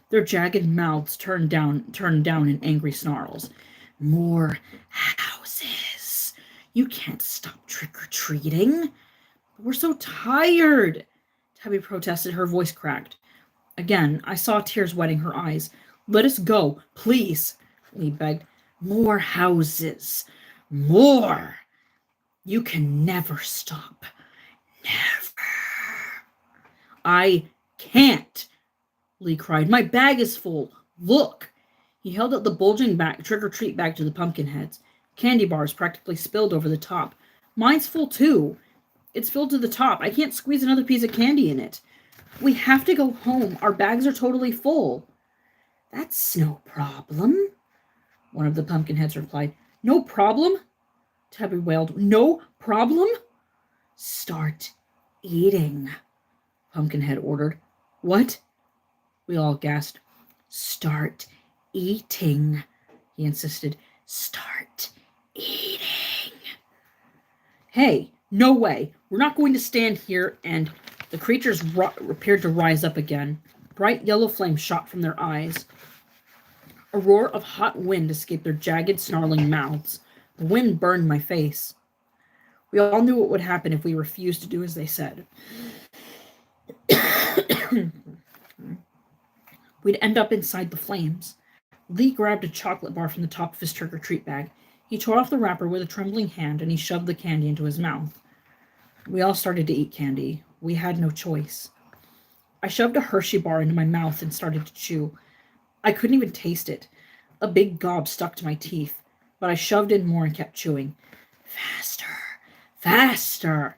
Their jagged mouths turned down in angry snarls. "More houses. You can't stop trick-or-treating." "But we're so tired," Tabby protested. Her voice cracked. Again, I saw tears wetting her eyes. "Let us go, please," Lee begged. "More houses. More. You can never stop. Never." "I can't," Lee cried. "My bag is full. Look." He held out the bulging trick-or-treat bag to the pumpkin heads. Candy bars practically spilled over the top. "Mine's full too. It's filled to the top. I can't squeeze another piece of candy in it. We have to go home. Our bags are totally full." "That's no problem," one of the pumpkin heads replied. "No problem?" Tabby wailed. "No problem?" "Start eating," Pumpkinhead ordered. "What?" We all gasped. "Start eating," he insisted. "Start eating." Hey, no way. We're not going to stand here. And the creatures appeared to rise up again. Bright yellow flames shot from their eyes. A roar of hot wind escaped their jagged, snarling mouths. The wind burned my face. We all knew what would happen if we refused to do as they said. We'd end up inside the flames. Lee grabbed a chocolate bar from the top of his trick-or-treat bag. He tore off the wrapper with a trembling hand, and he shoved the candy into his mouth. We all started to eat candy. We had no choice. I shoved a Hershey bar into my mouth and started to chew. I couldn't even taste it. A big gob stuck to my teeth, but I shoved in more and kept chewing. Faster, faster,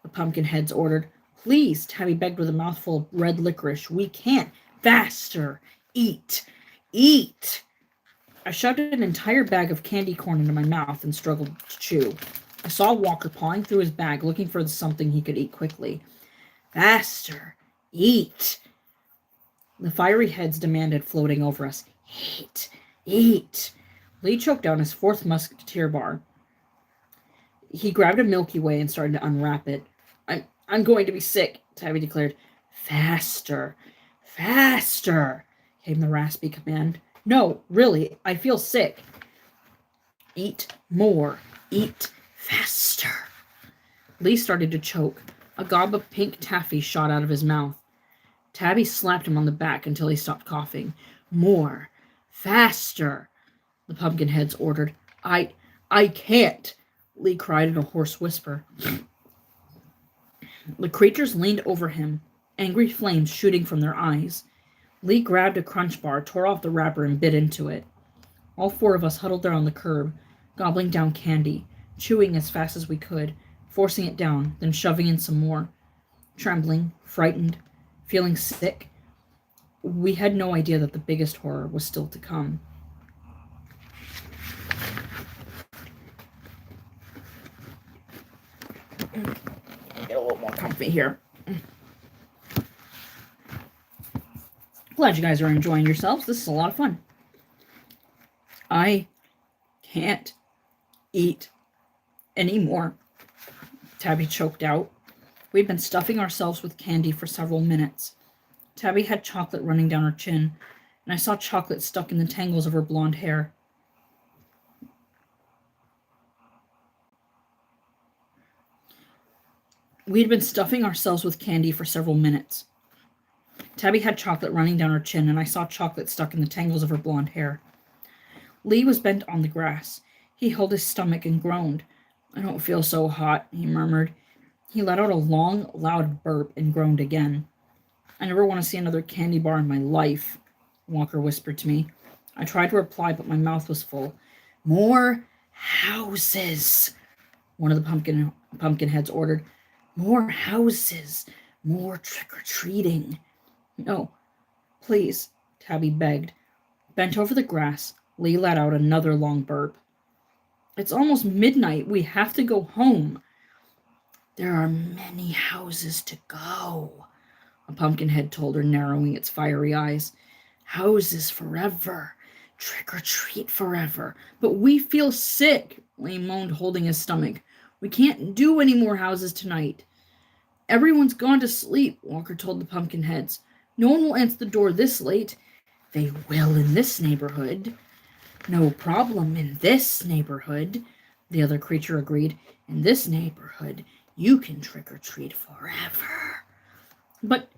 the pumpkin heads ordered. Please, Tabby begged with a mouthful of red licorice. We can't. Faster. Eat. Eat. I shoved an entire bag of candy corn into my mouth and struggled to chew. I saw Walker pawing through his bag, looking for something he could eat quickly. Faster. Eat. The fiery heads demanded, floating over us. Eat. Eat. Lee choked down his fourth musketeer bar. He grabbed a Milky Way and started to unwrap it. I'm going to be sick, Tabby declared. Faster. Faster, came the raspy command. No, really, I feel sick. Eat more. Eat faster. Lee started to choke. A gob of pink taffy shot out of his mouth. Tabby slapped him on the back until he stopped coughing. More. Faster, the pumpkin heads ordered. I can't, Lee cried in a hoarse whisper. The creatures leaned over him, angry flames shooting from their eyes. Lee grabbed a crunch bar, tore off the wrapper, and bit into it. All four of us huddled there on the curb, gobbling down candy, chewing as fast as we could, forcing it down, then shoving in some more. Trembling, frightened, feeling sick. We had no idea that the biggest horror was still to come. Get a little more comfy here. Glad you guys are enjoying yourselves. This is a lot of fun. I can't eat anymore, Tabby choked out. We'd been stuffing ourselves with candy for several minutes. Tabby had chocolate running down her chin, and I saw chocolate stuck in the tangles of her blonde hair. We'd been stuffing ourselves with candy for several minutes. Tabby had chocolate running down her chin, and I saw chocolate stuck in the tangles of her blonde hair. Lee was bent on the grass. He held his stomach and groaned. I don't feel so hot, he murmured. He let out a long, loud burp and groaned again. I never want to see another candy bar in my life, Walker whispered to me. I tried to reply, but my mouth was full. More houses, one of the pumpkin heads ordered. More houses, more trick-or-treating. No, please, Tabby begged. Bent over the grass, Lee let out another long burp. It's almost midnight. We have to go home. There are many houses to go, a pumpkinhead told her, narrowing its fiery eyes. Houses forever. Trick or treat forever. But we feel sick, Lee moaned, holding his stomach. We can't do any more houses tonight. Everyone's gone to sleep, Walker told the pumpkinheads. No one will answer the door this late. They will in this neighborhood. No problem in this neighborhood, the other creature agreed. In this neighborhood, you can trick-or-treat forever. But,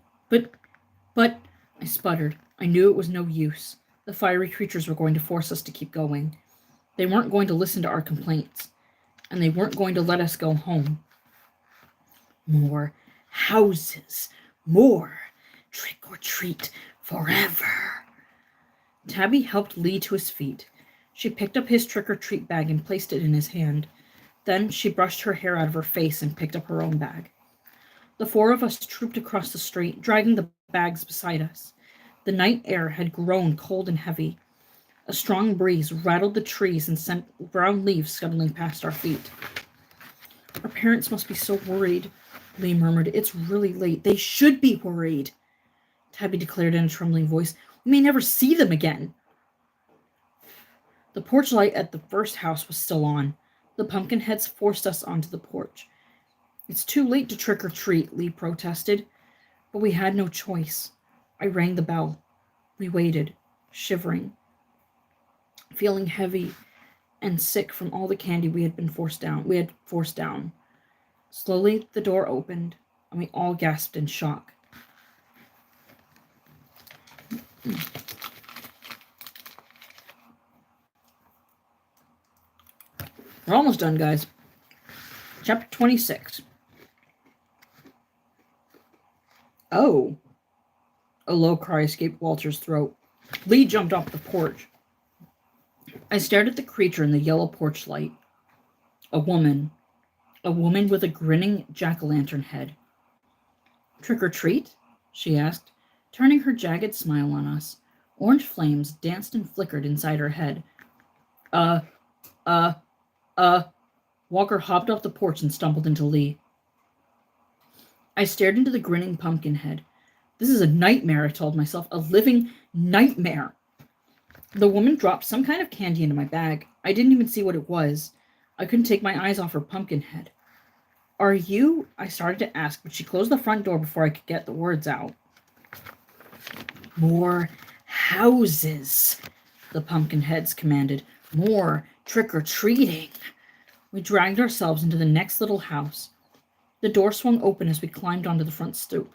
I sputtered. I knew it was no use. The fiery creatures were going to force us to keep going. They weren't going to listen to our complaints, and they weren't going to let us go home. More houses, more trick-or-treat forever. Tabby helped Lee to his feet. She picked up his trick-or-treat bag and placed it in his hand. Then she brushed her hair out of her face and picked up her own bag. The four of us trooped across the street, dragging the bags beside us. The night air had grown cold and heavy. A strong breeze rattled the trees and sent brown leaves scuttling past our feet. Our parents must be so worried, Lee murmured. It's really late. They should be worried, Tabby declared in a trembling voice. We may never see them again. The porch light at the first house was still on. The Pumpkinheads forced us onto the porch. It's too late to trick or treat, Lee protested, but we had no choice. I rang the bell. We waited, shivering, feeling heavy and sick from all the candy we had forced down. Slowly the door opened, and we all gasped in shock. We're almost done, guys. Chapter 26. Oh. A low cry escaped Walter's throat. Lee jumped off the porch. I stared at the creature in the yellow porch light. A woman with a grinning jack-o'-lantern head. Trick or treat? She asked, turning her jagged smile on us. Orange flames danced and flickered inside her head. Walker hopped off the porch and stumbled into Lee. I stared into the grinning Pumpkinhead. This is a nightmare, I told myself. A living nightmare. The woman dropped some kind of candy into my bag. I didn't even see what it was. I couldn't take my eyes off her Pumpkinhead. Are you? I started to ask, but she closed the front door before I could get the words out. More houses, the Pumpkinheads commanded. More trick-or-treating. We dragged ourselves into the next little house. The door swung open as we climbed onto the front stoop,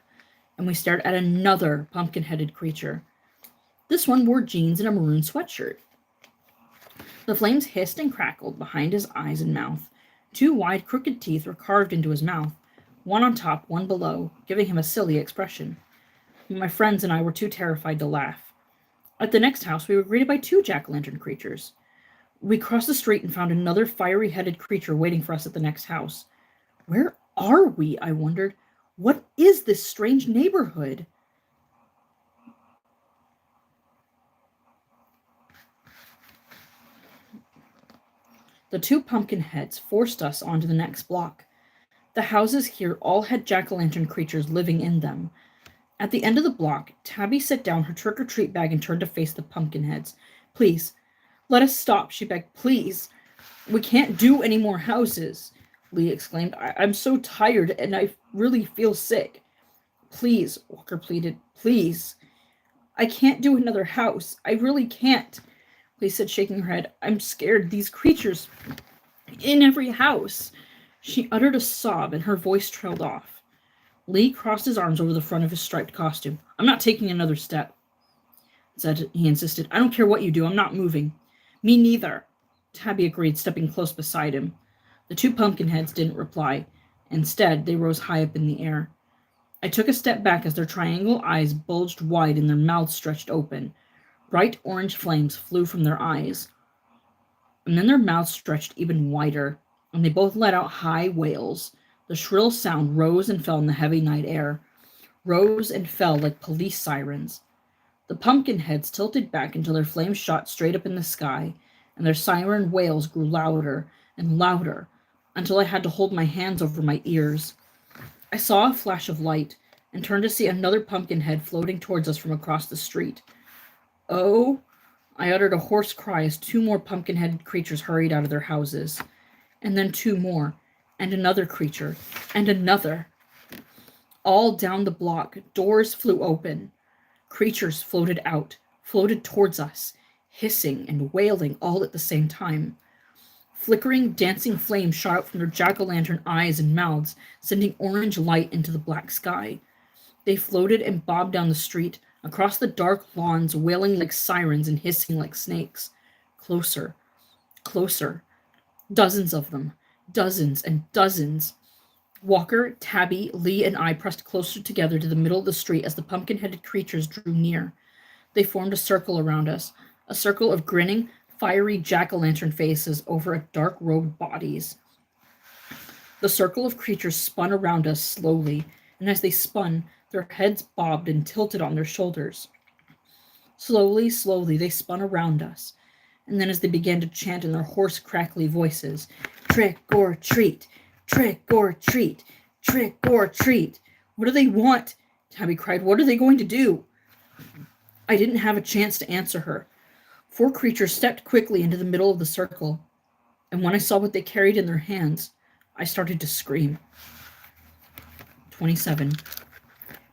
and we stared at another pumpkin-headed creature. This one wore jeans and a maroon sweatshirt. The flames hissed and crackled behind his eyes and mouth. 2 wide, crooked teeth were carved into his mouth, one on top, one below, giving him a silly expression. My friends and I were too terrified to laugh. At the next house, we were greeted by 2 jack-o'-lantern creatures. We crossed the street and found another fiery-headed creature waiting for us at the next house. Where are we? I wondered. What is this strange neighborhood? The 2 Pumpkinheads forced us onto the next block. The houses here all had jack-o'-lantern creatures living in them. At the end of the block, Tabby set down her trick-or-treat bag and turned to face the Pumpkinheads. Please, let us stop, she begged. Please. We can't do any more houses, Lee exclaimed. I'm so tired and I really feel sick. Please, Walker pleaded. Please. I can't do another house. I really can't, Lee said, shaking her head. I'm scared. These creatures in every house. She uttered a sob and her voice trailed off. Lee crossed his arms over the front of his striped costume. I'm not taking another step, he insisted. I don't care what you do. I'm not moving. Me neither, Tabby agreed, stepping close beside him. The 2 Pumpkinheads didn't reply. Instead, they rose high up in the air. I took a step back as their triangle eyes bulged wide and their mouths stretched open. Bright orange flames flew from their eyes. And then their mouths stretched even wider, and they both let out high wails. The shrill sound rose and fell in the heavy night air, rose and fell like police sirens. The Pumpkinheads tilted back until their flames shot straight up in the sky, and their siren wails grew louder and louder until I had to hold my hands over my ears. I saw a flash of light and turned to see another Pumpkinhead floating towards us from across the street. Oh, I uttered a hoarse cry as 2 more pumpkin-headed creatures hurried out of their houses, and then 2 more, and another creature, and another. All down the block, doors flew open. Creatures floated out, floated towards us, hissing and wailing all at the same time. Flickering, dancing flames shot out from their jack-o'-lantern eyes and mouths, sending orange light into the black sky. They floated and bobbed down the street, across the dark lawns, wailing like sirens and hissing like snakes. Closer, closer. Dozens of them. Dozens and dozens. Walker, Tabby, Lee, and I pressed closer together to the middle of the street as the pumpkin-headed creatures drew near. They formed a circle around us, a circle of grinning, fiery jack-o'-lantern faces over dark-robed bodies. The circle of creatures spun around us slowly, and as they spun, their heads bobbed and tilted on their shoulders. Slowly, slowly, they spun around us, and then as they began to chant in their hoarse, crackly voices, "Trick or treat! Trick or treat! Trick or treat!" "What do they want?" Tabby cried. "What are they going to do?" I didn't have a chance to answer her. 4 creatures stepped quickly into the middle of the circle, And when I saw what they carried in their hands, I started to scream. 27.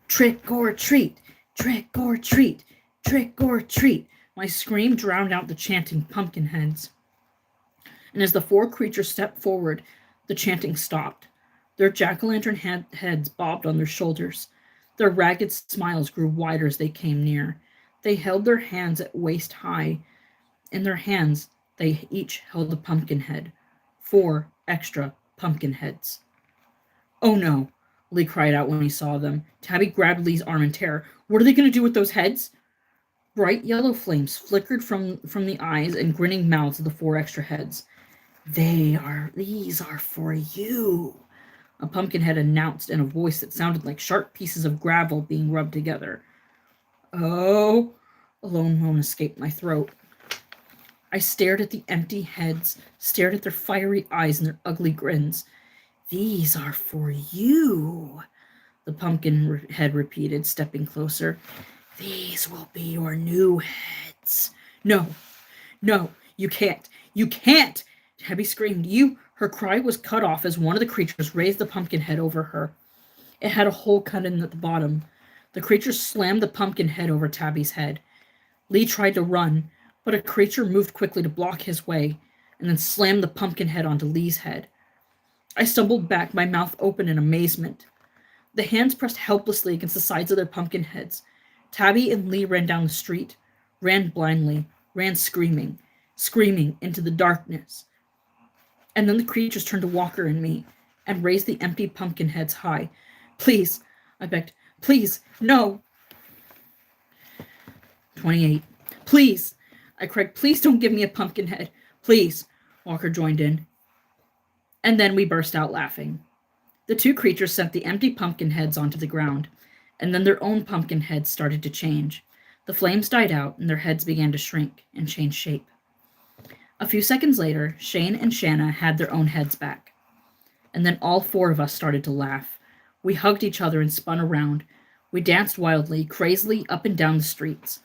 Trick or treat, trick or treat, trick or treat. My scream drowned out the chanting pumpkin heads. And as the 4 creatures stepped forward, the chanting stopped. Their jack-o'-lantern heads bobbed on their shoulders. Their ragged smiles grew wider as they came near. They held their hands at waist high. In their hands, they each held a pumpkin head. 4 extra pumpkin heads. Oh no, Lee cried out when he saw them. Tabby grabbed Lee's arm in terror. What are they going to do with those heads? Bright yellow flames flickered from the eyes and grinning mouths of the 4 extra heads. These are for you, a pumpkinhead announced in a voice that sounded like sharp pieces of gravel being rubbed together. Oh, a lone moan escaped my throat. I stared at the empty heads, stared at their fiery eyes and their ugly grins. These are for you, the pumpkin head repeated, stepping closer. These will be your new heads. No, you can't. You can't! Tabby screamed. Her cry was cut off as one of the creatures raised the pumpkin head over her. It had a hole cut in at the bottom. The creature slammed the pumpkin head over Tabby's head. Lee tried to run, but a creature moved quickly to block his way, and then slammed the pumpkin head onto Lee's head. I stumbled back, my mouth open in amazement. The hands pressed helplessly against the sides of their pumpkin heads. Tabby and Lee ran down the street, ran blindly, ran screaming into the darkness. And then the creatures turned to Walker and me, and raised the empty pumpkin heads high. Please, I begged. Please, no. 28. Please, I cried. Please don't give me a pumpkin head. Please, Walker joined in. And then we burst out laughing. The 2 creatures sent the empty pumpkin heads onto the ground, and then their own pumpkin heads started to change. The flames died out, and their heads began to shrink and change shape. A few seconds later, Shane and Shanna had their own heads back. And then all 4 of us started to laugh. We hugged each other and spun around. We danced wildly, crazily up and down the streets.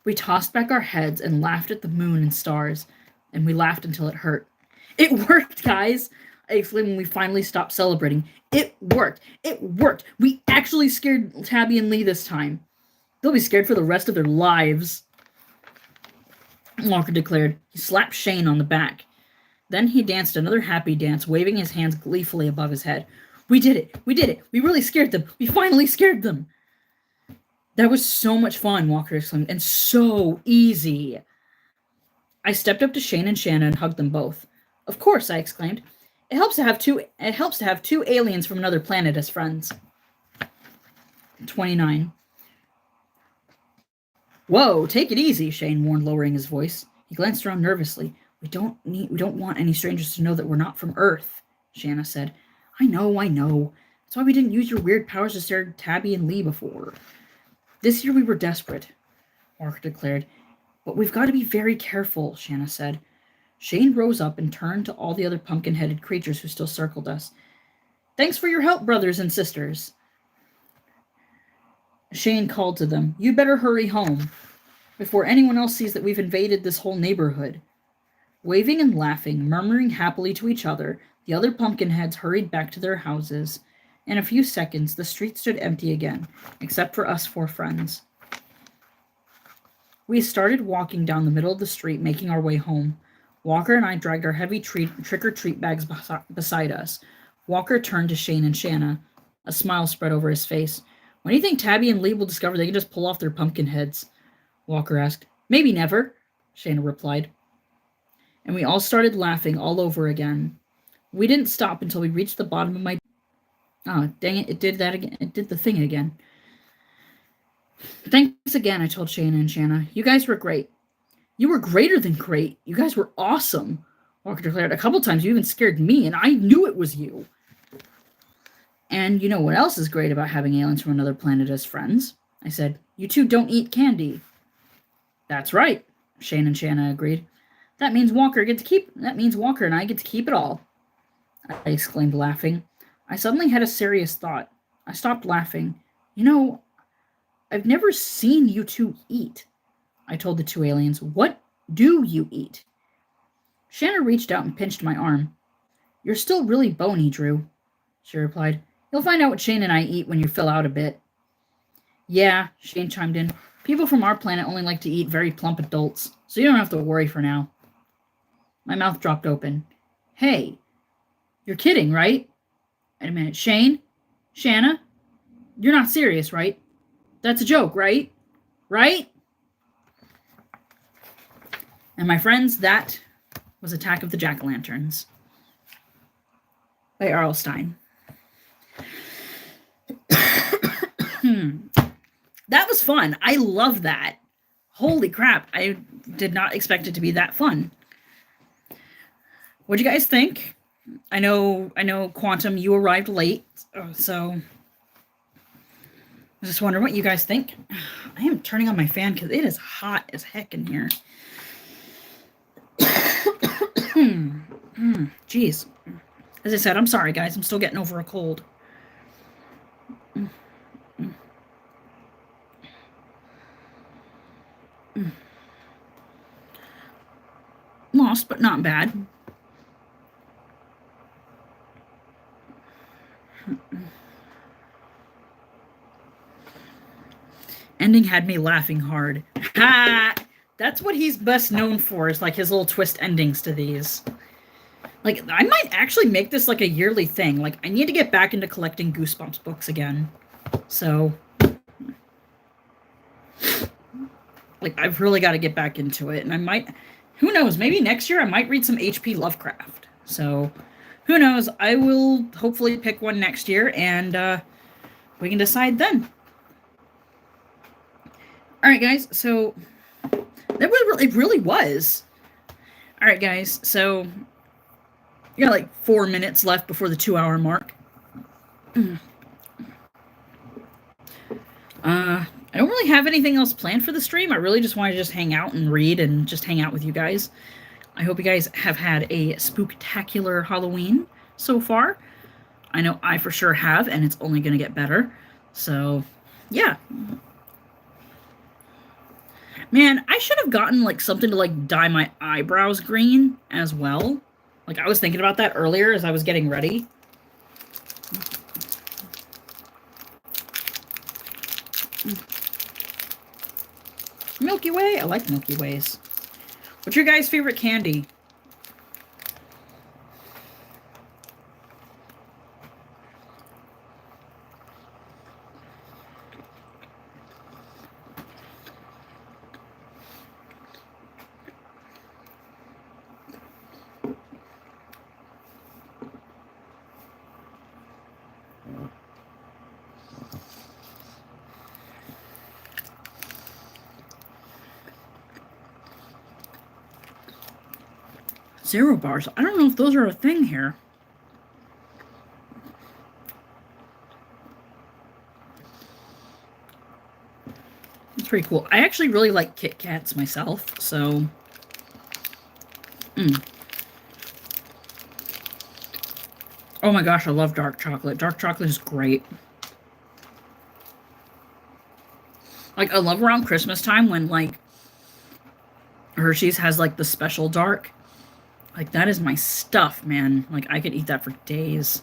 We tossed back our heads and laughed at the moon and stars, and we laughed until it hurt. It worked, guys! I exclaimed when we finally stopped celebrating. It worked! It worked! We actually scared Tabby and Lee this time. They'll be scared for the rest of their lives, Walker declared. He slapped Shane on the back. Then he danced another happy dance, waving his hands gleefully above his head. We did it! We did it! We really scared them! We finally scared them! That was so much fun, Walker exclaimed, and so easy. I stepped up to Shane and Shanna and hugged them both. Of course, I exclaimed. It helps to have two aliens from another planet as friends. 29. Whoa, take it easy, Shane warned, lowering his voice. He glanced around nervously. We don't want any strangers to know that we're not from Earth, Shanna said. I know. That's why we didn't use your weird powers to scare Tabby and Lee before. This year we were desperate, Walker declared. But we've got to be very careful, Shanna said. Shane rose up and turned to all the other pumpkin-headed creatures who still circled us. Thanks for your help, brothers and sisters. Shane called to them. You better hurry home before anyone else sees that we've invaded this whole neighborhood. Waving and laughing, murmuring happily to each other, the other pumpkinheads hurried back to their houses. In a few seconds, the street stood empty again, except for us 4 friends. We started walking down the middle of the street, making our way home. Walker and I dragged our heavy trick-or-treat bags beside us. Walker turned to Shane and Shanna. A smile spread over his face. When do you think Tabby and Lee will discover they can just pull off their pumpkin heads? Walker asked. Maybe never, Shanna replied. And we all started laughing all over again. We didn't stop until we reached the bottom of my... Oh, dang it, it did that again. It did the thing again. Thanks again, I told Shane and Shanna. You guys were great. You were greater than great. You guys were awesome, Walker declared. A couple times you even scared me, and I knew it was you. And you know what else is great about having aliens from another planet as friends? I said. You 2 don't eat candy. That's right, Shane and Shanna agreed. That means Walker and I get to keep it all, I exclaimed, laughing. I suddenly had a serious thought. I stopped laughing. You know, I've never seen you 2 eat, I told the 2 aliens. What do you eat? Shanna reached out and pinched my arm. You're still really bony, Drew, she replied. You'll find out what Shane and I eat when you fill out a bit. Yeah, Shane chimed in. People from our planet only like to eat very plump adults, so you don't have to worry for now. My mouth dropped open. Hey, you're kidding, right? Wait a minute. Shane? Shanna? You're not serious, right? That's a joke, right? Right? And my friends, that was Attack of the Jack-o'-lanterns by R.L. Stine. That was fun. I love that. Holy crap. I did not expect it to be that fun. What'd you guys think? I know, Quantum, you arrived late, so I just wonder what you guys think. I am turning on my fan because it is hot as heck in here. Jeez. As I said, I'm sorry, guys. I'm still getting over a cold. Lost, but not bad. Ending had me laughing hard. Ha! That's what he's best known for, is like his little twist endings to these. Like, I might actually make this like a yearly thing. Like, I need to get back into collecting Goosebumps books again. So, like, I've really got to get back into it. And I might, who knows, maybe next year I might read some H.P. Lovecraft. So, who knows? I will hopefully pick one next year, and we can decide then. All right, guys, so it really was. All right, guys, so you got like 4 minutes left before the 2-hour mark. I don't really have anything else planned for the stream. I really just want to just hang out and read and just hang out with you guys. I hope you guys have had a spooktacular Halloween so far. I know I for sure have, and it's only going to get better. So, yeah. Man, I should have gotten like something to like dye my eyebrows green as well. Like, I was thinking about that earlier as I was getting ready. Milky Way? I like Milky Ways. What's your guys' favorite candy? Zero bars. I don't know if those are a thing here. It's pretty cool. I actually really like Kit Kats myself, so... Oh my gosh, I love dark chocolate. Dark chocolate is great. Like, I love around Christmas time when, like, Hershey's has, like, the special dark. Like, that is my stuff, man. Like, I could eat that for days.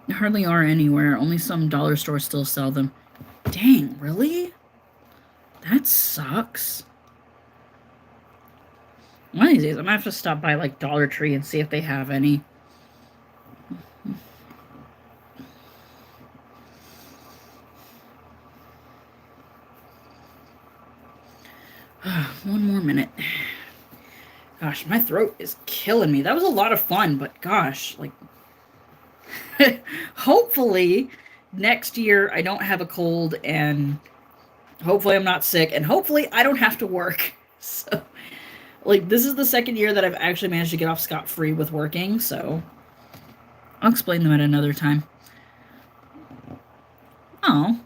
There hardly are anywhere. Only some dollar stores still sell them. Dang, really? That sucks. One of these days, I'm gonna have to stop by, like, Dollar Tree and see if they have any. One more minute. Gosh, my throat is killing me. That was a lot of fun, but gosh, like, hopefully next year I don't have a cold, and hopefully I'm not sick, and hopefully I don't have to work. So, like, this is the second year that I've actually managed to get off scot-free with working, so I'll explain them at another time. Oh.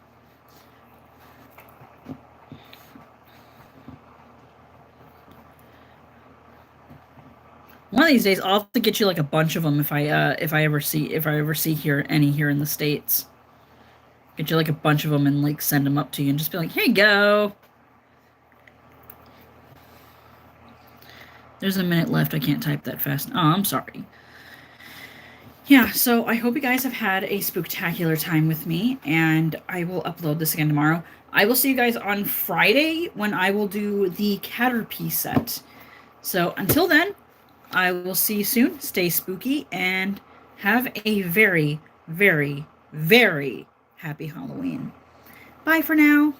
One of these days, I'll have to get you like a bunch of them if I ever see any here in the States. Get you like a bunch of them and like send them up to you and just be like, here you go. There's a minute left. I can't type that fast. Oh, I'm sorry. Yeah, so I hope you guys have had a spooktacular time with me, and I will upload this again tomorrow. I will see you guys on Friday when I will do the Caterpie set. So until then, I will see you soon. Stay spooky and have a very, very, very happy Halloween. Bye for now.